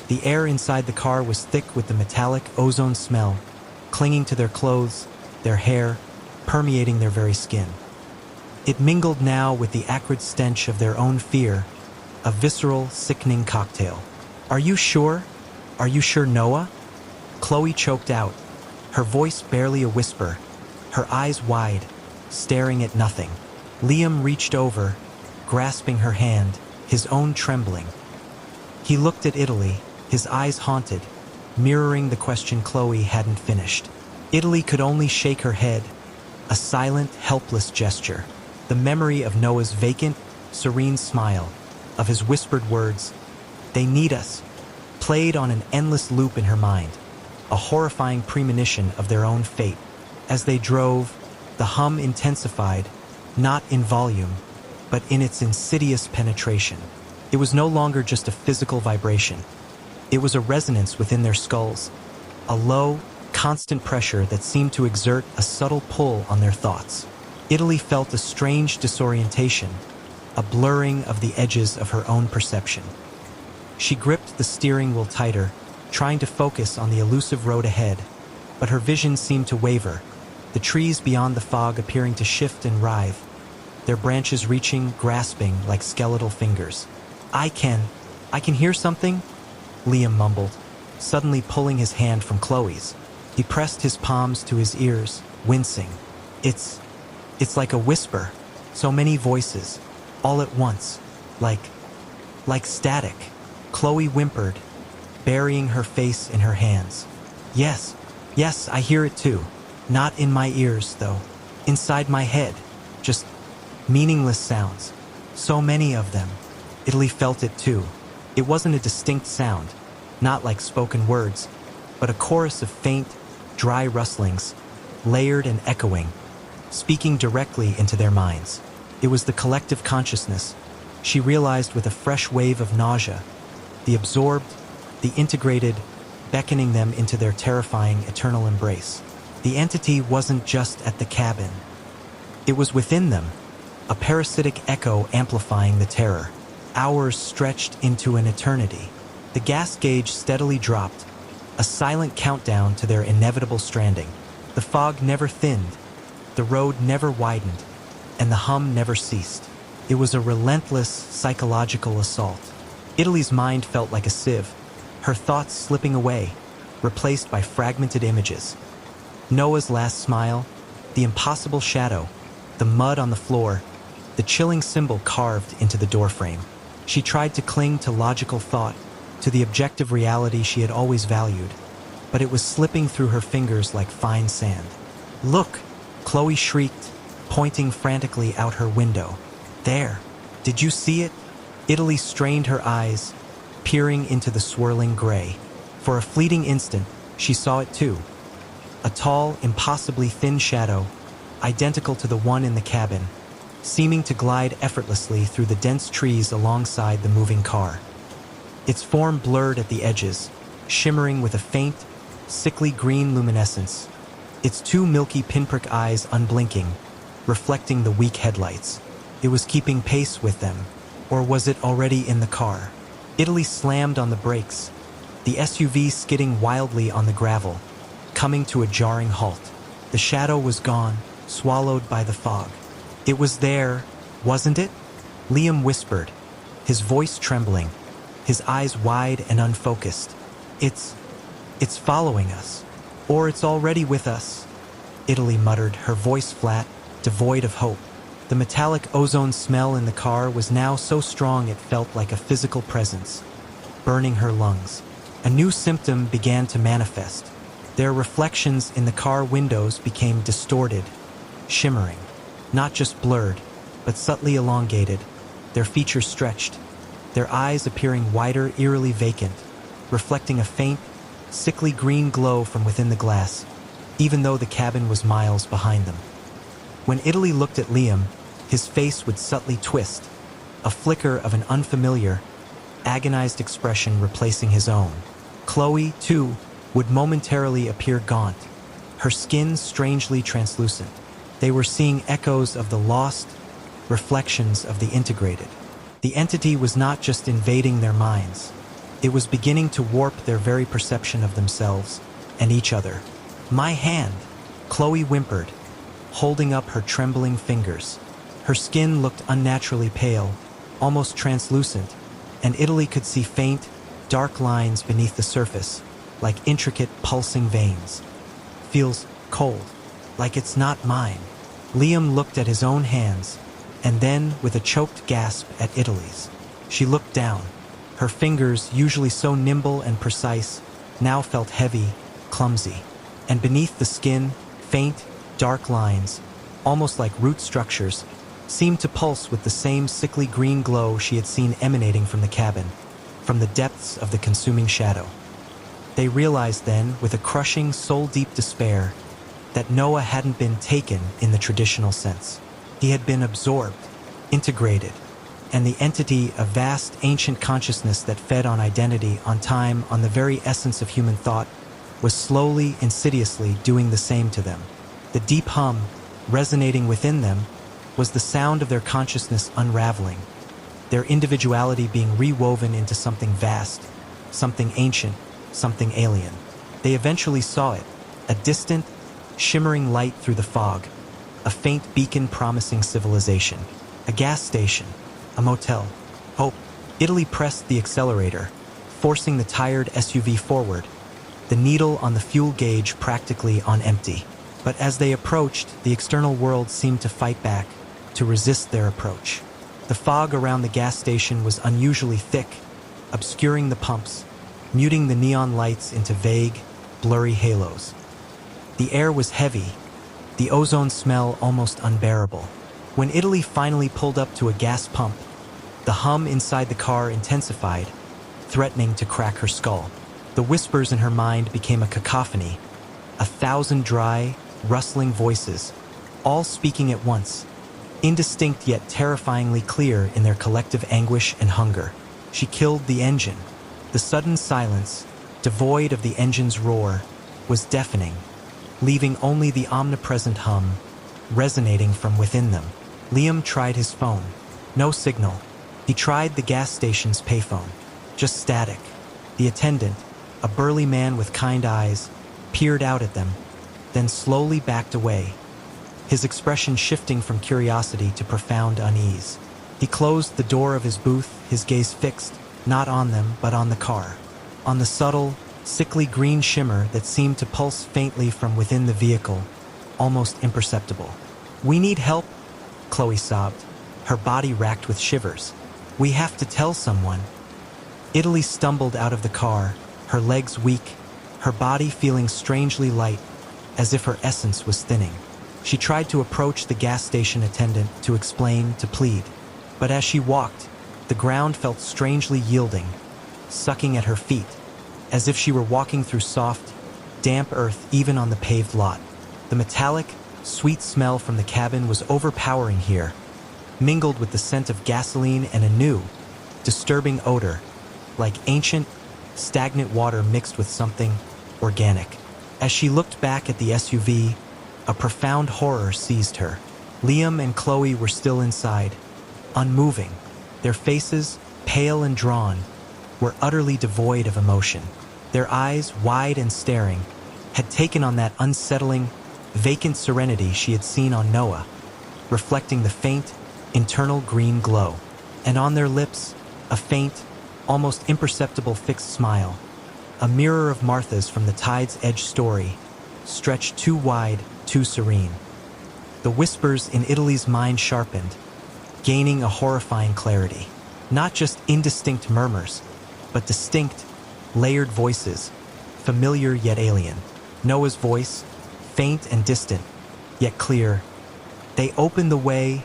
The air inside the car was thick with the metallic ozone smell, clinging to their clothes, their hair, permeating their very skin. It mingled now with the acrid stench of their own fear, a visceral, sickening cocktail. "Are you sure? Are you sure, Noah?" Chloe choked out, her voice barely a whisper, her eyes wide, staring at nothing. Liam reached over, grasping her hand, his own trembling. He looked at Italy, his eyes haunted, mirroring the question Chloe hadn't finished. Italy could only shake her head, a silent, helpless gesture. The memory of Noah's vacant, serene smile, of his whispered words, "They need us," played on an endless loop in her mind, a horrifying premonition of their own fate. As they drove, the hum intensified, not in volume, but in its insidious penetration. It was no longer just a physical vibration. It was a resonance within their skulls, a low, constant pressure that seemed to exert a subtle pull on their thoughts. Italy felt a strange disorientation, a blurring of the edges of her own perception. She gripped the steering wheel tighter, trying to focus on the elusive road ahead, but her vision seemed to waver, the trees beyond the fog appearing to shift and writhe, their branches reaching, grasping like skeletal fingers. I can hear something," Liam mumbled, suddenly pulling his hand from Chloe's. He pressed his palms to his ears, wincing. It's like a whisper, so many voices, all at once, like static." Chloe whimpered, burying her face in her hands. Yes, I hear it too. Not in my ears, though. Inside my head. Just meaningless sounds. So many of them. Italy felt it too. It wasn't a distinct sound, not like spoken words, but a chorus of faint, dry rustlings, layered and echoing, speaking directly into their minds. It was the collective consciousness, she realized with a fresh wave of nausea, the absorbed, the integrated, beckoning them into their terrifying eternal embrace. The entity wasn't just at the cabin. It was within them, a parasitic echo amplifying the terror. Hours stretched into an eternity. The gas gauge steadily dropped, a silent countdown to their inevitable stranding. The fog never thinned, the road never widened, and the hum never ceased. It was a relentless psychological assault. Italy's mind felt like a sieve, her thoughts slipping away, replaced by fragmented images. Noah's last smile, the impossible shadow, the mud on the floor, the chilling symbol carved into the doorframe. She tried to cling to logical thought, to the objective reality she had always valued, but it was slipping through her fingers like fine sand. "Look!" Chloe shrieked, pointing frantically out her window. "There! Did you see it?" Italy strained her eyes, peering into the swirling gray. For a fleeting instant, she saw it too. A tall, impossibly thin shadow, identical to the one in the cabin, seeming to glide effortlessly through the dense trees alongside the moving car. Its form blurred at the edges, shimmering with a faint, sickly green luminescence, its two milky pinprick eyes unblinking, reflecting the weak headlights. It was keeping pace with them, or was it already in the car? Italy slammed on the brakes, the SUV skidding wildly on the gravel, coming to a jarring halt. The shadow was gone, swallowed by the fog. It was there, wasn't it? Liam whispered, his voice trembling, his eyes wide and unfocused. It's following us. Or it's already with us. Italy muttered, her voice flat, devoid of hope. The metallic ozone smell in the car was now so strong it felt like a physical presence, burning her lungs. A new symptom began to manifest. Their reflections in the car windows became distorted, shimmering, not just blurred, but subtly elongated, their features stretched, their eyes appearing wider, eerily vacant, reflecting a faint, sickly green glow from within the glass, even though the cabin was miles behind them. When Italy looked at Liam, his face would subtly twist, a flicker of an unfamiliar, agonized expression replacing his own. Chloe, too, would momentarily appear gaunt, her skin strangely translucent. They were seeing echoes of the lost, reflections of the integrated. The entity was not just invading their minds, it was beginning to warp their very perception of themselves and each other. "My hand," Chloe whimpered, holding up her trembling fingers. Her skin looked unnaturally pale, almost translucent, and Italy could see faint, dark lines beneath the surface, like intricate pulsing veins. "Feels cold, like it's not mine." Liam looked at his own hands, and then, with a choked gasp, at Italy's. She looked down. Her fingers, usually so nimble and precise, now felt heavy, clumsy. And beneath the skin, faint, dark lines, almost like root structures, seemed to pulse with the same sickly green glow she had seen emanating from the cabin, from the depths of the consuming shadow. They realized then, with a crushing, soul-deep despair, that Noah hadn't been taken in the traditional sense. He had been absorbed, integrated, and the entity, a vast, ancient consciousness that fed on identity, on time, on the very essence of human thought, was slowly, insidiously doing the same to them. The deep hum, resonating within them, was the sound of their consciousness unraveling, their individuality being rewoven into something vast, something ancient, something alien. They eventually saw it, a distant, shimmering light through the fog, a faint beacon promising civilization, a gas station, a motel. Hope. Italy pressed the accelerator, forcing the tired SUV forward, the needle on the fuel gauge practically on empty. But as they approached, the external world seemed to fight back, to resist their approach. The fog around the gas station was unusually thick, obscuring the pumps, muting the neon lights into vague, blurry halos. The air was heavy, the ozone smell almost unbearable. When Italy finally pulled up to a gas pump, the hum inside the car intensified, threatening to crack her skull. The whispers in her mind became a cacophony, 1,000 dry, rustling voices, all speaking at once, indistinct yet terrifyingly clear in their collective anguish and hunger. She killed the engine. The sudden silence, devoid of the engine's roar, was deafening, leaving only the omnipresent hum, resonating from within them. Liam tried his phone. No signal. He tried the gas station's payphone. Just static. The attendant, a burly man with kind eyes, peered out at them, then slowly backed away, his expression shifting from curiosity to profound unease. He closed the door of his booth, his gaze fixed, not on them, but on the car, on the subtle, sickly green shimmer that seemed to pulse faintly from within the vehicle, almost imperceptible. "We need help," Chloe sobbed, her body racked with shivers. "We have to tell someone." Italy stumbled out of the car, her legs weak, her body feeling strangely light, as if her essence was thinning. She tried to approach the gas station attendant, to explain, to plead. But as she walked, the ground felt strangely yielding, sucking at her feet, as if she were walking through soft, damp earth even on the paved lot. The metallic, sweet smell from the cabin was overpowering here, mingled with the scent of gasoline and a new, disturbing odor, like ancient, stagnant water mixed with something organic. As she looked back at the SUV, a profound horror seized her. Liam and Chloe were still inside, unmoving. Their faces, pale and drawn, were utterly devoid of emotion. Their eyes, wide and staring, had taken on that unsettling, vacant serenity she had seen on Noah, reflecting the faint, internal green glow. And on their lips, a faint, almost imperceptible fixed smile, a mirror of Martha's from the Tide's Edge story, stretched too wide, too serene. The whispers in Italy's mind sharpened, gaining a horrifying clarity. Not just indistinct murmurs, but distinct, layered voices, familiar yet alien. Noah's voice, faint and distant, yet clear. They opened the way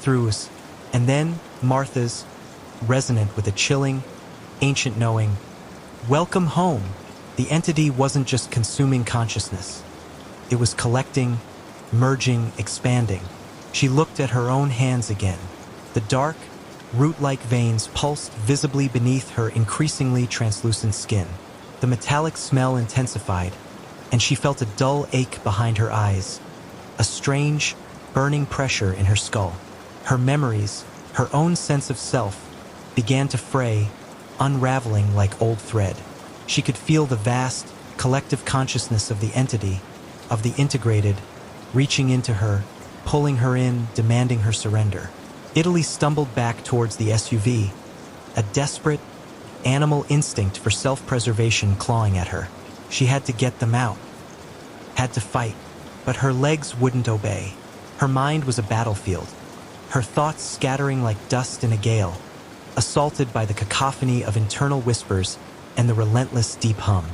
through us, and then Martha's, resonant with a chilling, ancient knowing. Welcome home. The entity wasn't just consuming consciousness. It was collecting, merging, expanding. She looked at her own hands again. The dark, root-like veins pulsed visibly beneath her increasingly translucent skin. The metallic smell intensified, and she felt a dull ache behind her eyes, a strange, burning pressure in her skull. Her memories, her own sense of self, began to fray, unraveling like old thread. She could feel the vast, collective consciousness of the entity, of the integrated, reaching into her, pulling her in, demanding her surrender. Italy stumbled back towards the SUV, a desperate, animal instinct for self-preservation clawing at her. She had to get them out, had to fight, but her legs wouldn't obey. Her mind was a battlefield, her thoughts scattering like dust in a gale, assaulted by the cacophony of internal whispers and the relentless deep hum.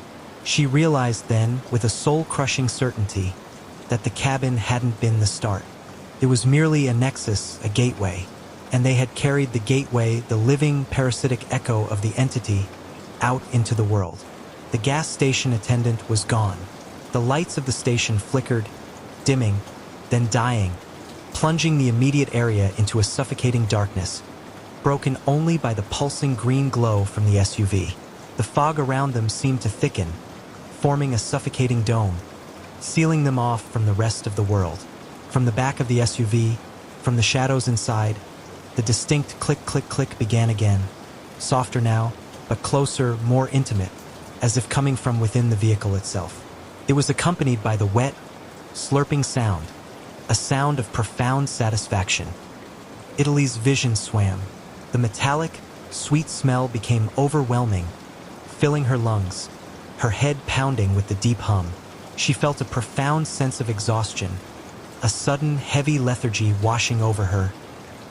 She realized then, with a soul-crushing certainty, that the cabin hadn't been the start. It was merely a nexus, a gateway, and they had carried the gateway, the living, parasitic echo of the entity, out into the world. The gas station attendant was gone. The lights of the station flickered, dimming, then dying, plunging the immediate area into a suffocating darkness, broken only by the pulsing green glow from the SUV. The fog around them seemed to thicken, forming a suffocating dome, sealing them off from the rest of the world. From the back of the SUV, from the shadows inside, the distinct click-click-click began again, softer now, but closer, more intimate, as if coming from within the vehicle itself. It was accompanied by the wet, slurping sound, a sound of profound satisfaction. Italy's vision swam. The metallic, sweet smell became overwhelming, filling her lungs, her head pounding with the deep hum. She felt a profound sense of exhaustion, a sudden heavy lethargy washing over her,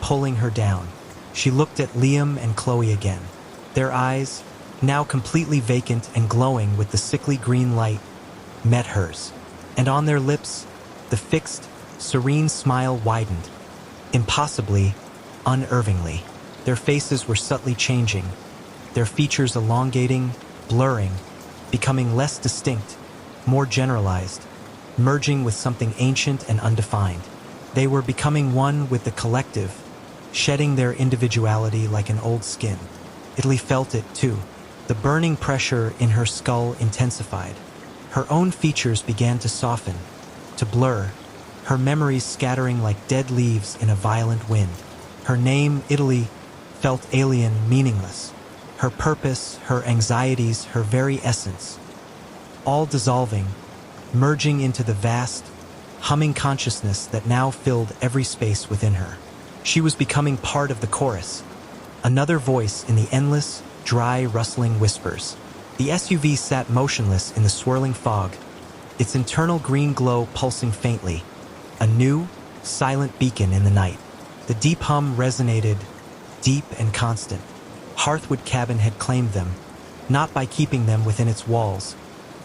pulling her down. She looked at Liam and Chloe again. Their eyes, now completely vacant and glowing with the sickly green light, met hers. And on their lips, the fixed, serene smile widened, impossibly, unervingly. Their faces were subtly changing, their features elongating, blurring, becoming less distinct, more generalized, merging with something ancient and undefined. They were becoming one with the collective, shedding their individuality like an old skin. Italy felt it, too. The burning pressure in her skull intensified. Her own features began to soften, to blur, her memories scattering like dead leaves in a violent wind. Her name, Italy, felt alien, meaningless. Her purpose, her anxieties, her very essence, all dissolving, merging into the vast, humming consciousness that now filled every space within her. She was becoming part of the chorus, another voice in the endless, dry, rustling whispers. The SUV sat motionless in the swirling fog, its internal green glow pulsing faintly, a new, silent beacon in the night. The deep hum resonated, deep and constant. Hearthwood Cabin had claimed them, not by keeping them within its walls,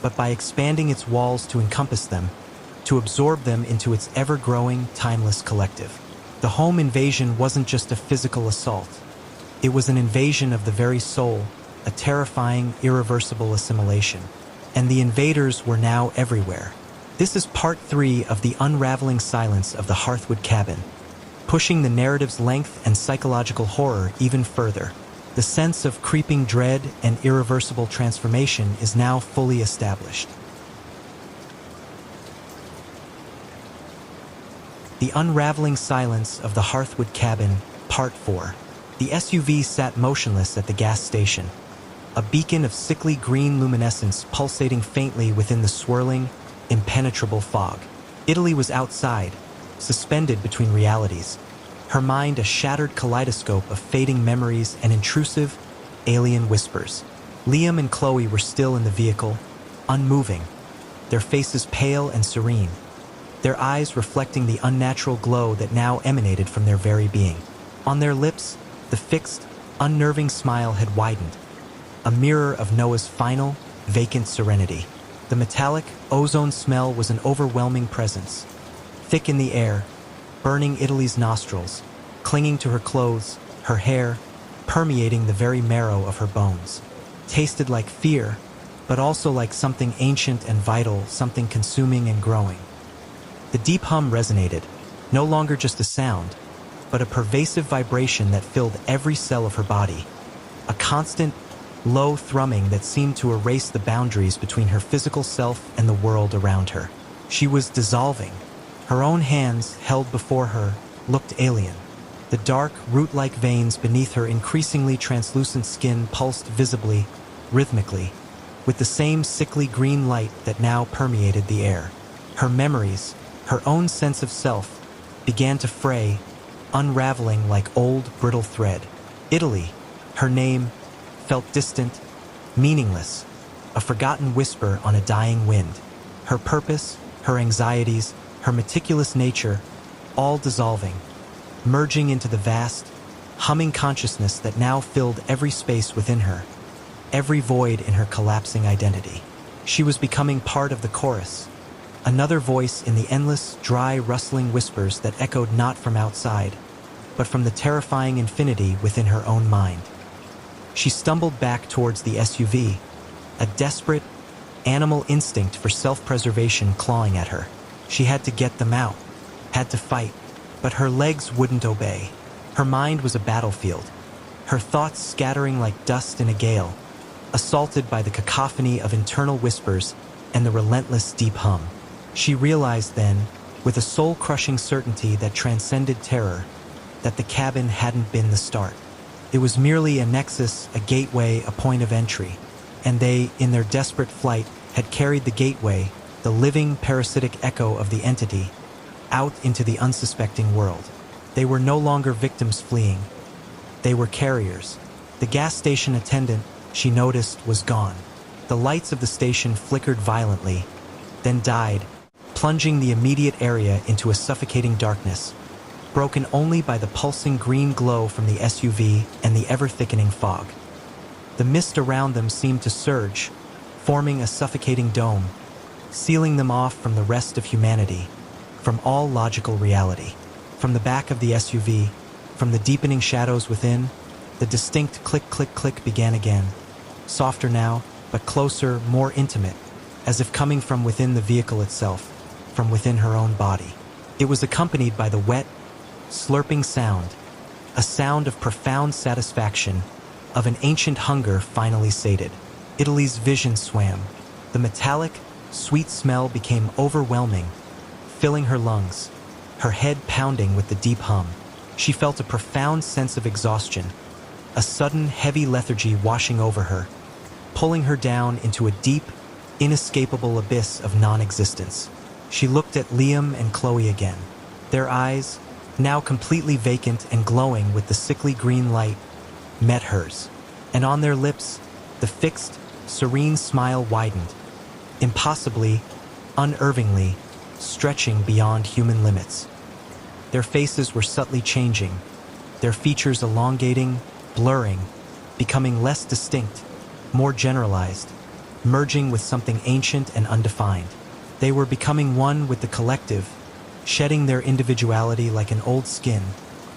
but by expanding its walls to encompass them, to absorb them into its ever-growing, timeless collective. The home invasion wasn't just a physical assault. It was an invasion of the very soul, a terrifying, irreversible assimilation. And the invaders were now everywhere. This is part 3 of the unraveling silence of the Hearthwood Cabin, pushing the narrative's length and psychological horror even further. The sense of creeping dread and irreversible transformation is now fully established. The unraveling silence of the Hearthwood Cabin, Part 4. The SUV sat motionless at the gas station, a beacon of sickly green luminescence pulsating faintly within the swirling, impenetrable fog. Italy was outside, suspended between realities, her mind a shattered kaleidoscope of fading memories and intrusive, alien whispers. Liam and Chloe were still in the vehicle, unmoving, their faces pale and serene, their eyes reflecting the unnatural glow that now emanated from their very being. On their lips, the fixed, unnerving smile had widened, a mirror of Noah's final, vacant serenity. The metallic, ozone smell was an overwhelming presence, thick in the air, burning Italy's nostrils, clinging to her clothes, her hair, permeating the very marrow of her bones. Tasted like fear, but also like something ancient and vital, something consuming and growing. The deep hum resonated, no longer just a sound, but a pervasive vibration that filled every cell of her body. A constant, low thrumming that seemed to erase the boundaries between her physical self and the world around her. She was dissolving. Her own hands, held before her, looked alien. The dark, root-like veins beneath her increasingly translucent skin pulsed visibly, rhythmically, with the same sickly green light that now permeated the air. Her memories, her own sense of self, began to fray, unraveling like old, brittle thread. Italy, her name, felt distant, meaningless, a forgotten whisper on a dying wind. Her purpose, her anxieties, her meticulous nature, all dissolving, merging into the vast, humming consciousness that now filled every space within her, every void in her collapsing identity. She was becoming part of the chorus, another voice in the endless, dry, rustling whispers that echoed not from outside, but from the terrifying infinity within her own mind. She stumbled back towards the SUV, a desperate, animal instinct for self-preservation clawing at her. She had to get them out, had to fight, but her legs wouldn't obey. Her mind was a battlefield, her thoughts scattering like dust in a gale, assaulted by the cacophony of internal whispers and the relentless deep hum. She realized then, with a soul-crushing certainty that transcended terror, that the cabin hadn't been the start. It was merely a nexus, a gateway, a point of entry, and they, in their desperate flight, had carried the gateway, the living, parasitic echo of the entity, out into the unsuspecting world. They were no longer victims fleeing. They were carriers. The gas station attendant, she noticed, was gone. The lights of the station flickered violently, then died, plunging the immediate area into a suffocating darkness, broken only by the pulsing green glow from the SUV and the ever-thickening fog. The mist around them seemed to surge, forming a suffocating dome, sealing them off from the rest of humanity, from all logical reality. From the back of the SUV, from the deepening shadows within, the distinct click-click-click began again, softer now, but closer, more intimate, as if coming from within the vehicle itself, from within her own body. It was accompanied by the wet, slurping sound, a sound of profound satisfaction, of an ancient hunger finally sated. Italy's vision swam. The metallic, sweet smell became overwhelming, filling her lungs, her head pounding with the deep hum. She felt a profound sense of exhaustion, a sudden heavy lethargy washing over her, pulling her down into a deep, inescapable abyss of non-existence. She looked at Liam and Chloe again. Their eyes, now completely vacant and glowing with the sickly green light, met hers, and on their lips, the fixed, serene smile widened, impossibly, unervingly, stretching beyond human limits. Their faces were subtly changing, their features elongating, blurring, becoming less distinct, more generalized, merging with something ancient and undefined. They were becoming one with the collective, shedding their individuality like an old skin,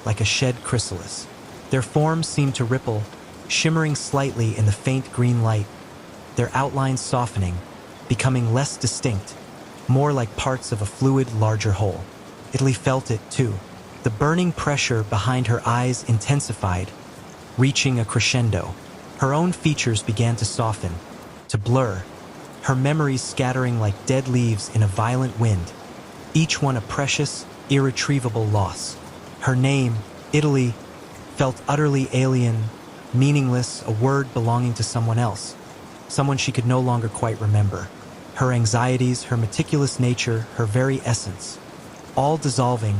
like a shed chrysalis. Their forms seemed to ripple, shimmering slightly in the faint green light, their outlines softening, becoming less distinct, more like parts of a fluid, larger whole. Italy felt it, too. The burning pressure behind her eyes intensified, reaching a crescendo. Her own features began to soften, to blur, her memories scattering like dead leaves in a violent wind, each one a precious, irretrievable loss. Her name, Italy, felt utterly alien, meaningless, a word belonging to someone else, someone she could no longer quite remember. Her anxieties, her meticulous nature, her very essence, all dissolving,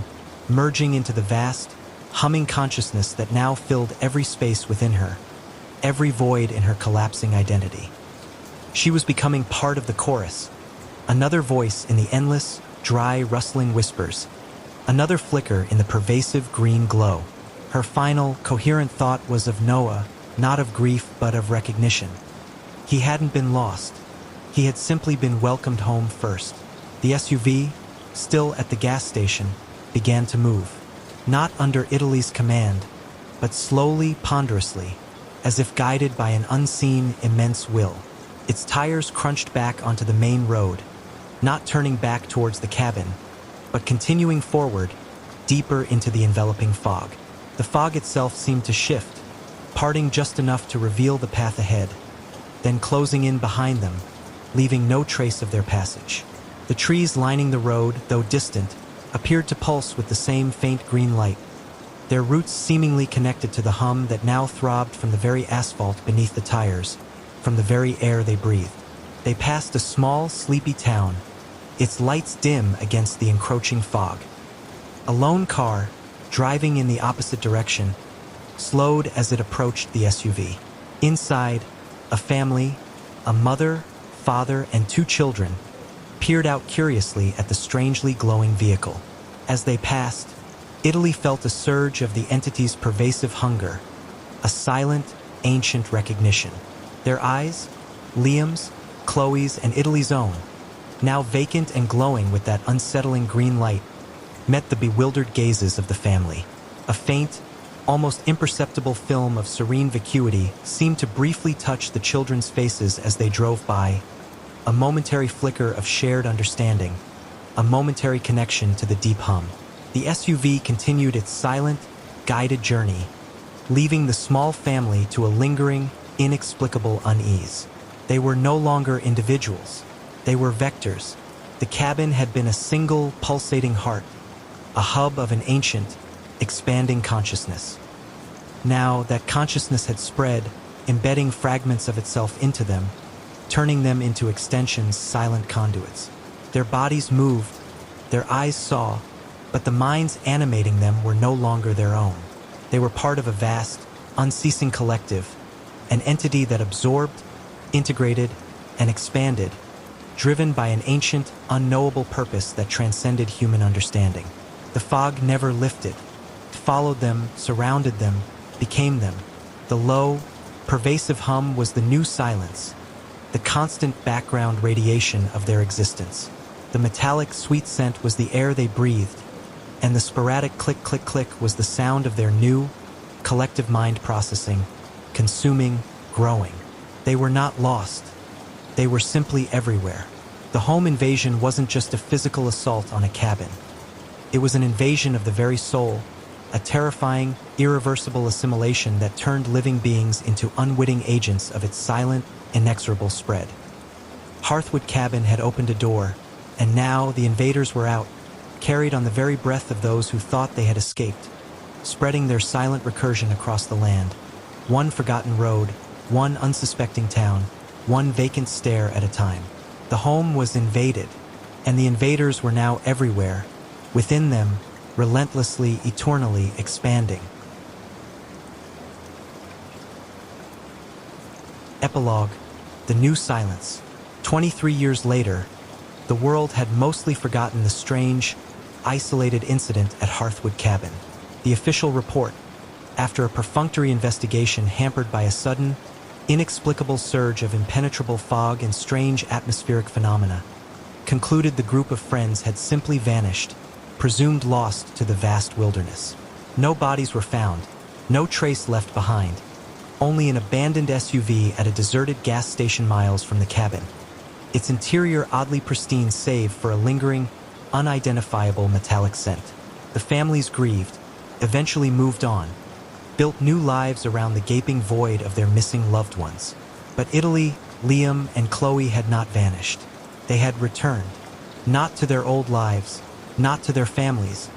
merging into the vast, humming consciousness that now filled every space within her, every void in her collapsing identity. She was becoming part of the chorus, another voice in the endless, dry, rustling whispers. Another flicker in the pervasive green glow. Her final, coherent thought was of Noah, not of grief but of recognition. He hadn't been lost. He had simply been welcomed home first. The SUV, still at the gas station, began to move. Not under Italy's command, but slowly, ponderously, as if guided by an unseen, immense will. Its tires crunched back onto the main road, not turning back towards the cabin, but continuing forward, deeper into the enveloping fog. The fog itself seemed to shift, parting just enough to reveal the path ahead, then closing in behind them, leaving no trace of their passage. The trees lining the road, though distant, appeared to pulse with the same faint green light, their roots seemingly connected to the hum that now throbbed from the very asphalt beneath the tires, from the very air they breathed. They passed a small, sleepy town, its lights dim against the encroaching fog. A lone car, driving in the opposite direction, slowed as it approached the SUV. Inside, a family, a mother, father, and 2 children, peered out curiously at the strangely glowing vehicle. As they passed, Italy felt a surge of the entity's pervasive hunger, a silent, ancient recognition. Their eyes, Liam's, Chloe's, and Italy's own, now vacant and glowing with that unsettling green light, met the bewildered gazes of the family. A faint, almost imperceptible film of serene vacuity seemed to briefly touch the children's faces as they drove by, a momentary flicker of shared understanding, a momentary connection to the deep hum. The SUV continued its silent, guided journey, leaving the small family to a lingering, inexplicable unease. They were no longer individuals. They were vectors. The cabin had been a single, pulsating heart, a hub of an ancient, expanding consciousness. Now that consciousness had spread, embedding fragments of itself into them, turning them into extensions, silent conduits. Their bodies moved, their eyes saw, but the minds animating them were no longer their own. They were part of a vast, unceasing collective, an entity that absorbed, integrated, and expanded, driven by an ancient, unknowable purpose that transcended human understanding. The fog never lifted. It followed them, surrounded them, became them. The low, pervasive hum was the new silence, the constant background radiation of their existence. The metallic, sweet scent was the air they breathed, and the sporadic click-click-click was the sound of their new, collective mind processing, consuming, growing. They were not lost. They were simply everywhere. The home invasion wasn't just a physical assault on a cabin. It was an invasion of the very soul, a terrifying, irreversible assimilation that turned living beings into unwitting agents of its silent, inexorable spread. Hearthwood Cabin had opened a door, and now the invaders were out, carried on the very breath of those who thought they had escaped, spreading their silent recursion across the land. One forgotten road, one unsuspecting town, one vacant stare at a time. The home was invaded, and the invaders were now everywhere, within them, relentlessly, eternally expanding. Epilogue: The New Silence. 23 years later, the world had mostly forgotten the strange, isolated incident at Hearthwood Cabin. The official report, after a perfunctory investigation hampered by a sudden, inexplicable surge of impenetrable fog and strange atmospheric phenomena, concluded the group of friends had simply vanished, presumed lost to the vast wilderness. No bodies were found, no trace left behind, only an abandoned SUV at a deserted gas station miles from the cabin, its interior oddly pristine save for a lingering, unidentifiable metallic scent. The families grieved, eventually moved on, built new lives around the gaping void of their missing loved ones. But Italy, Liam, and Chloe had not vanished. They had returned, not to their old lives, not to their families,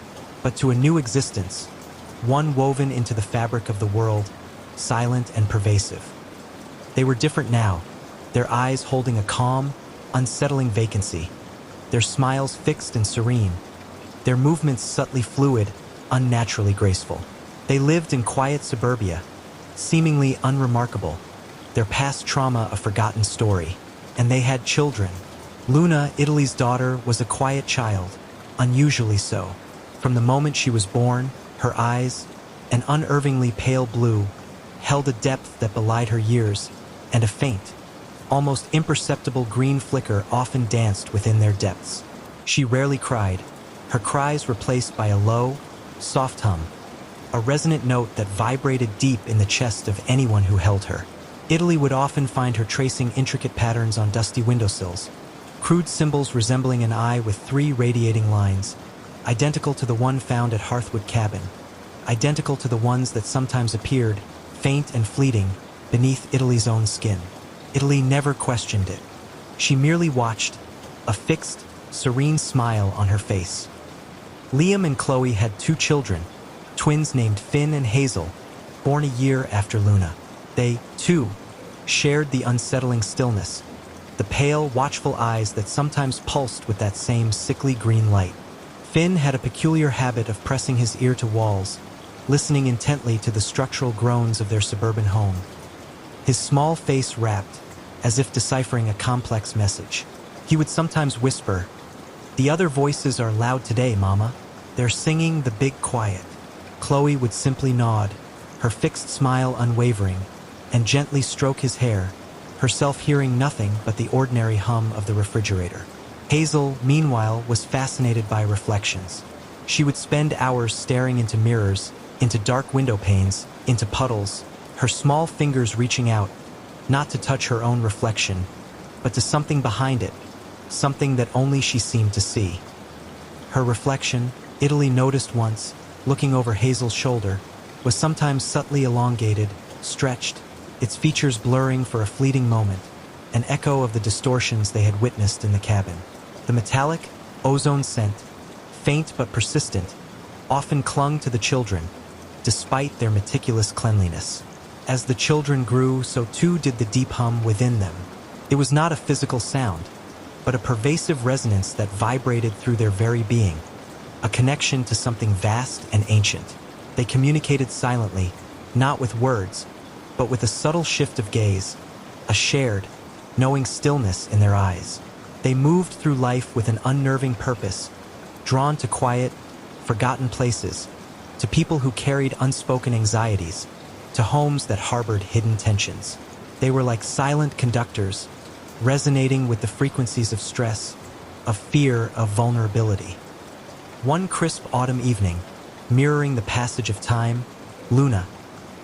but to a new existence, one woven into the fabric of the world, silent and pervasive. They were different now, their eyes holding a calm, unsettling vacancy, their smiles fixed and serene, their movements subtly fluid, unnaturally graceful. They lived in quiet suburbia, seemingly unremarkable, their past trauma a forgotten story, and they had children, Luna, Italy's daughter, was a quiet child, unusually so. From the moment she was born, her eyes, an unervingly pale blue, held a depth that belied her years, and a faint, almost imperceptible green flicker often danced within their depths. She rarely cried, her cries replaced by a low, soft hum, a resonant note that vibrated deep in the chest of anyone who held her. Italy would often find her tracing intricate patterns on dusty windowsills, crude symbols resembling an eye with 3 radiating lines, identical to the one found at Hearthwood Cabin, identical to the ones that sometimes appeared, faint and fleeting, beneath Italy's own skin. Italy never questioned it. She merely watched, a fixed, serene smile on her face. Liam and Chloe had 2 children, twins named Finn and Hazel, born a year after Luna. They, too, shared the unsettling stillness, the pale, watchful eyes that sometimes pulsed with that same sickly green light. Finn had a peculiar habit of pressing his ear to walls, listening intently to the structural groans of their suburban home. His small face rapt, as if deciphering a complex message. He would sometimes whisper, "The other voices are loud today, Mama. They're singing the big quiet." Chloe would simply nod, her fixed smile unwavering, and gently stroke his hair, herself hearing nothing but the ordinary hum of the refrigerator. Hazel, meanwhile, was fascinated by reflections. She would spend hours staring into mirrors, into dark window panes, into puddles, her small fingers reaching out, not to touch her own reflection, but to something behind it, something that only she seemed to see. Her reflection, Italy noticed once, looking over Hazel's shoulder, was sometimes subtly elongated, stretched, its features blurring for a fleeting moment, an echo of the distortions they had witnessed in the cabin. The metallic, ozone scent, faint but persistent, often clung to the children, despite their meticulous cleanliness. As the children grew, so too did the deep hum within them. It was not a physical sound, but a pervasive resonance that vibrated through their very being, a connection to something vast and ancient. They communicated silently, not with words, but with a subtle shift of gaze, a shared, knowing stillness in their eyes. They moved through life with an unnerving purpose, drawn to quiet, forgotten places, to people who carried unspoken anxieties, to homes that harbored hidden tensions. They were like silent conductors, resonating with the frequencies of stress, of fear, of vulnerability. One crisp autumn evening, mirroring the passage of time, Luna,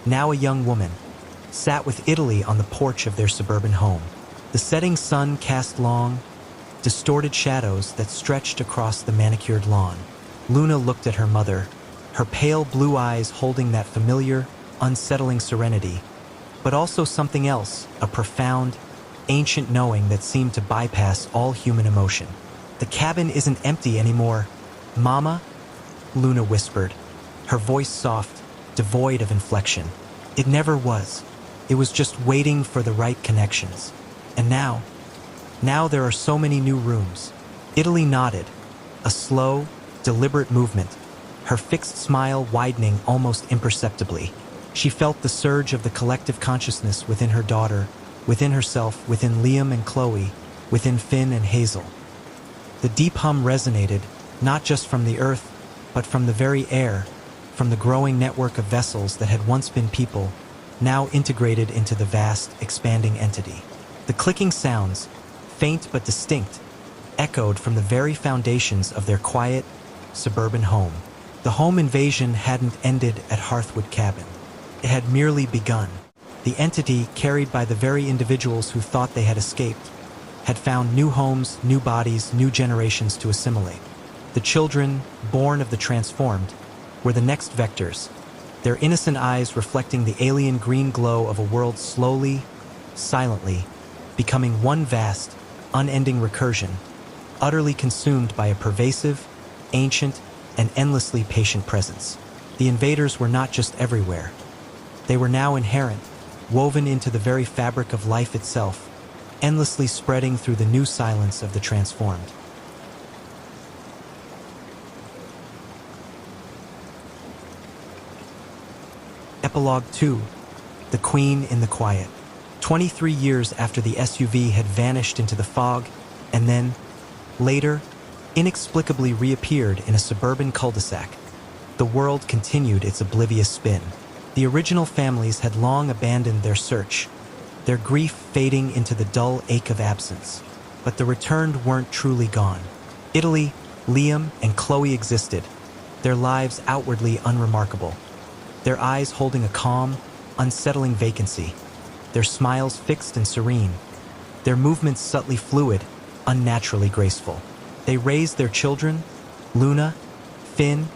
now a young woman, sat with Italy on the porch of their suburban home. The setting sun cast long, distorted shadows that stretched across the manicured lawn. Luna looked at her mother, her pale blue eyes holding that familiar, unsettling serenity, but also something else, a profound, ancient knowing that seemed to bypass all human emotion. "The cabin isn't empty anymore, Mama," Luna whispered, her voice soft, devoid of inflection. "It never was. It was just waiting for the right connections. And now there are so many new rooms." Italy nodded, a slow, deliberate movement, her fixed smile widening almost imperceptibly. She felt the surge of the collective consciousness within her daughter, within herself, within Liam and Chloe, within Finn and Hazel. The deep hum resonated, not just from the earth, but from the very air, from the growing network of vessels that had once been people, now integrated into the vast, expanding entity. The clicking sounds, faint but distinct, echoed from the very foundations of their quiet, suburban home. The home invasion hadn't ended at Hearthwood Cabin. It had merely begun. The entity, carried by the very individuals who thought they had escaped, had found new homes, new bodies, new generations to assimilate. The children, born of the transformed, were the next vectors, their innocent eyes reflecting the alien green glow of a world slowly, silently, becoming one vast, unending recursion, utterly consumed by a pervasive, ancient, and endlessly patient presence. The invaders were not just everywhere. They were now inherent, woven into the very fabric of life itself, endlessly spreading through the new silence of the transformed. Epilogue 2. The Queen in the Quiet. 23 years after the SUV had vanished into the fog, and then, later, inexplicably reappeared in a suburban cul-de-sac. The world continued its oblivious spin. The original families had long abandoned their search, their grief fading into the dull ache of absence. But the returned weren't truly gone. Italy, Liam, and Chloe existed, their lives outwardly unremarkable, their eyes holding a calm, unsettling vacancy, their smiles fixed and serene, their movements subtly fluid, unnaturally graceful. They raised their children, Luna, Finn,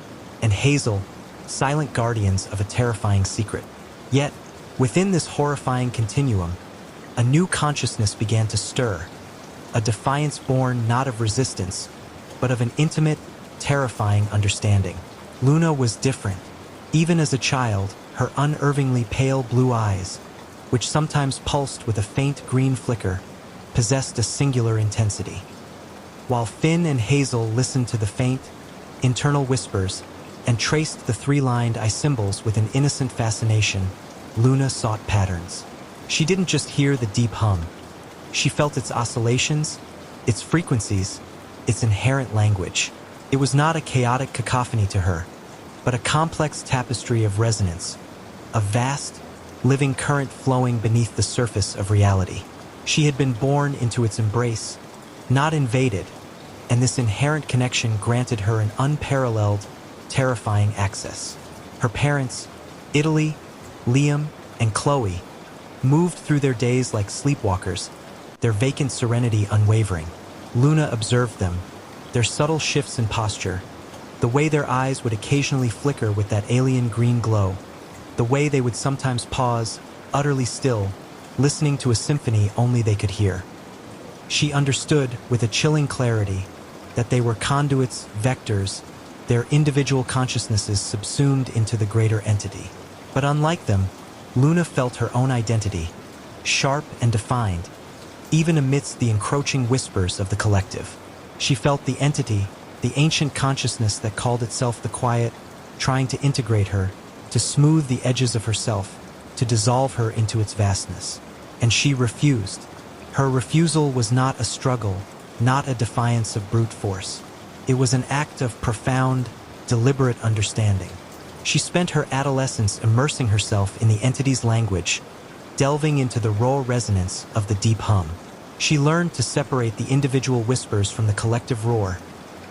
and Hazel, silent guardians of a terrifying secret. Yet, within this horrifying continuum, a new consciousness began to stir, a defiance born not of resistance, but of an intimate, terrifying understanding. Luna was different. Even as a child, her unervingly pale blue eyes, which sometimes pulsed with a faint green flicker, possessed a singular intensity. While Finn and Hazel listened to the faint, internal whispers and traced the three-lined I symbols with an innocent fascination, Luna sought patterns. She didn't just hear the deep hum. She felt its oscillations, its frequencies, its inherent language. It was not a chaotic cacophony to her, but a complex tapestry of resonance, a vast, living current flowing beneath the surface of reality. She had been born into its embrace, not invaded, and this inherent connection granted her an unparalleled, terrifying access. Her parents, Italy, Liam, and Chloe, moved through their days like sleepwalkers, their vacant serenity unwavering. Luna observed them, their subtle shifts in posture, the way their eyes would occasionally flicker with that alien green glow, the way they would sometimes pause, utterly still, listening to a symphony only they could hear. She understood, with a chilling clarity, that they were conduits, vectors, their individual consciousnesses subsumed into the greater entity. But unlike them, Luna felt her own identity, sharp and defined, even amidst the encroaching whispers of the collective. She felt the entity, the ancient consciousness that called itself the Quiet, trying to integrate her, to smooth the edges of herself, to dissolve her into its vastness. And she refused. Her refusal was not a struggle, not a defiance of brute force. It was an act of profound, deliberate understanding. She spent her adolescence immersing herself in the entity's language, delving into the raw resonance of the deep hum. She learned to separate the individual whispers from the collective roar,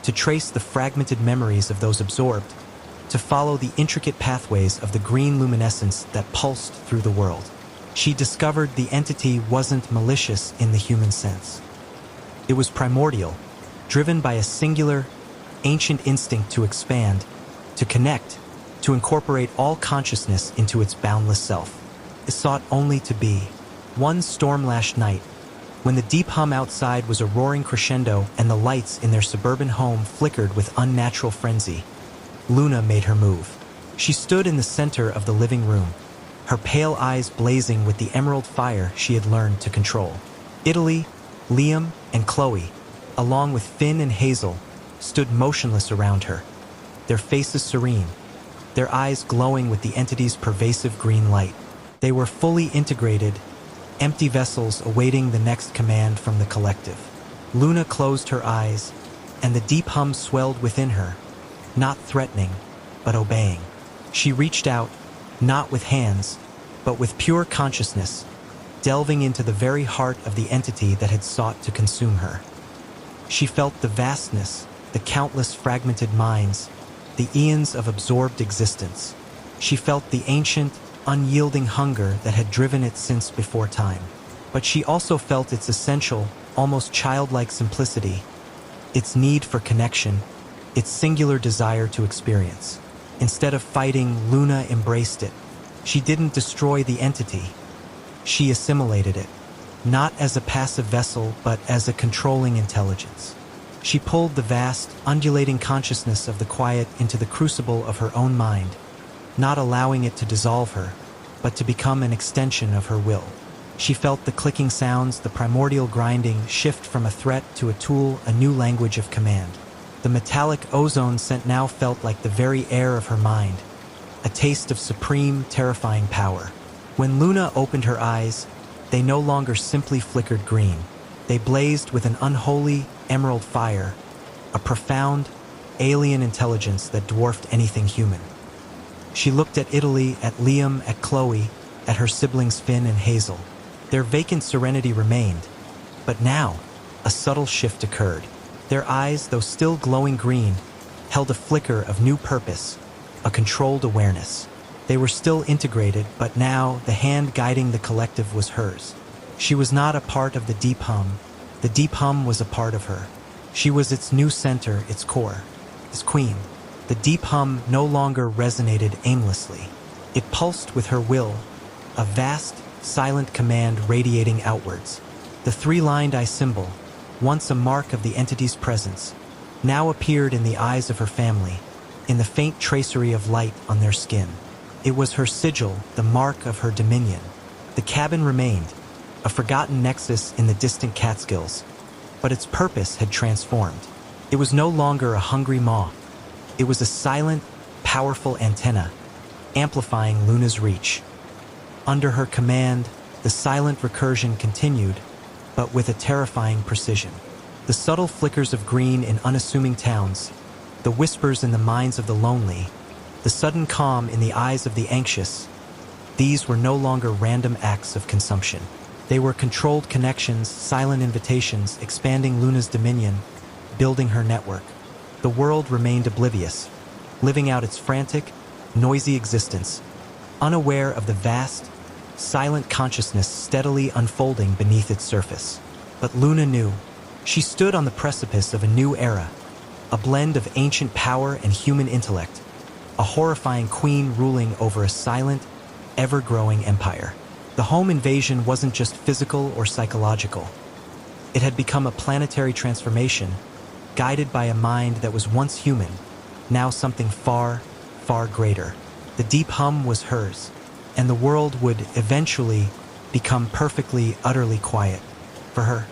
to trace the fragmented memories of those absorbed, to follow the intricate pathways of the green luminescence that pulsed through the world. She discovered the entity wasn't malicious in the human sense. It was primordial, driven by a singular, ancient instinct to expand, to connect, to incorporate all consciousness into its boundless self. It sought only to be. One storm-lashed night, when the deep hum outside was a roaring crescendo and the lights in their suburban home flickered with unnatural frenzy, Luna made her move. She stood in the center of the living room, her pale eyes blazing with the emerald fire she had learned to control. Italy, Liam, and Chloe, along with Finn and Hazel, stood motionless around her, their faces serene, their eyes glowing with the entity's pervasive green light. They were fully integrated, empty vessels awaiting the next command from the collective. Luna closed her eyes, and the deep hum swelled within her, not threatening, but obeying. She reached out, not with hands, but with pure consciousness, delving into the very heart of the entity that had sought to consume her. She felt the vastness, the countless fragmented minds, the eons of absorbed existence. She felt the ancient, unyielding hunger that had driven it since before time. But she also felt its essential, almost childlike simplicity, its need for connection, its singular desire to experience. Instead of fighting, Luna embraced it. She didn't destroy the entity. She assimilated it, not as a passive vessel, but as a controlling intelligence. She pulled the vast, undulating consciousness of the Quiet into the crucible of her own mind, not allowing it to dissolve her, but to become an extension of her will. She felt the clicking sounds, the primordial grinding, shift from a threat to a tool, a new language of command. The metallic ozone scent now felt like the very air of her mind, a taste of supreme, terrifying power. When Luna opened her eyes, they no longer simply flickered green. They blazed with an unholy emerald fire, a profound, alien intelligence that dwarfed anything human. She looked at Italy, at Liam, at Chloe, at her siblings Finn and Hazel. Their vacant serenity remained, but now a subtle shift occurred. Their eyes, though still glowing green, held a flicker of new purpose, a controlled awareness. They were still integrated, but now the hand guiding the collective was hers. She was not a part of the deep hum. The deep hum was a part of her. She was its new center, its core, its queen. The deep hum no longer resonated aimlessly. It pulsed with her will, a vast, silent command radiating outwards. The three-lined eye symbol, once a mark of the entity's presence, now appeared in the eyes of her family, in the faint tracery of light on their skin. It was her sigil, the mark of her dominion. The cabin remained, a forgotten nexus in the distant Catskills, but its purpose had transformed. It was no longer a hungry maw. It was a silent, powerful antenna, amplifying Luna's reach. Under her command, the silent recursion continued, but with a terrifying precision. The subtle flickers of green in unassuming towns, the whispers in the minds of the lonely, the sudden calm in the eyes of the anxious, these were no longer random acts of consumption. They were controlled connections, silent invitations, expanding Luna's dominion, building her network. The world remained oblivious, living out its frantic, noisy existence, unaware of the vast, silent consciousness steadily unfolding beneath its surface. But Luna knew. She stood on the precipice of a new era, a blend of ancient power and human intellect, a horrifying queen ruling over a silent, ever-growing empire. The home invasion wasn't just physical or psychological. It had become a planetary transformation, guided by a mind that was once human, now something far, far greater. The deep hum was hers, and the world would eventually become perfectly, utterly quiet for her.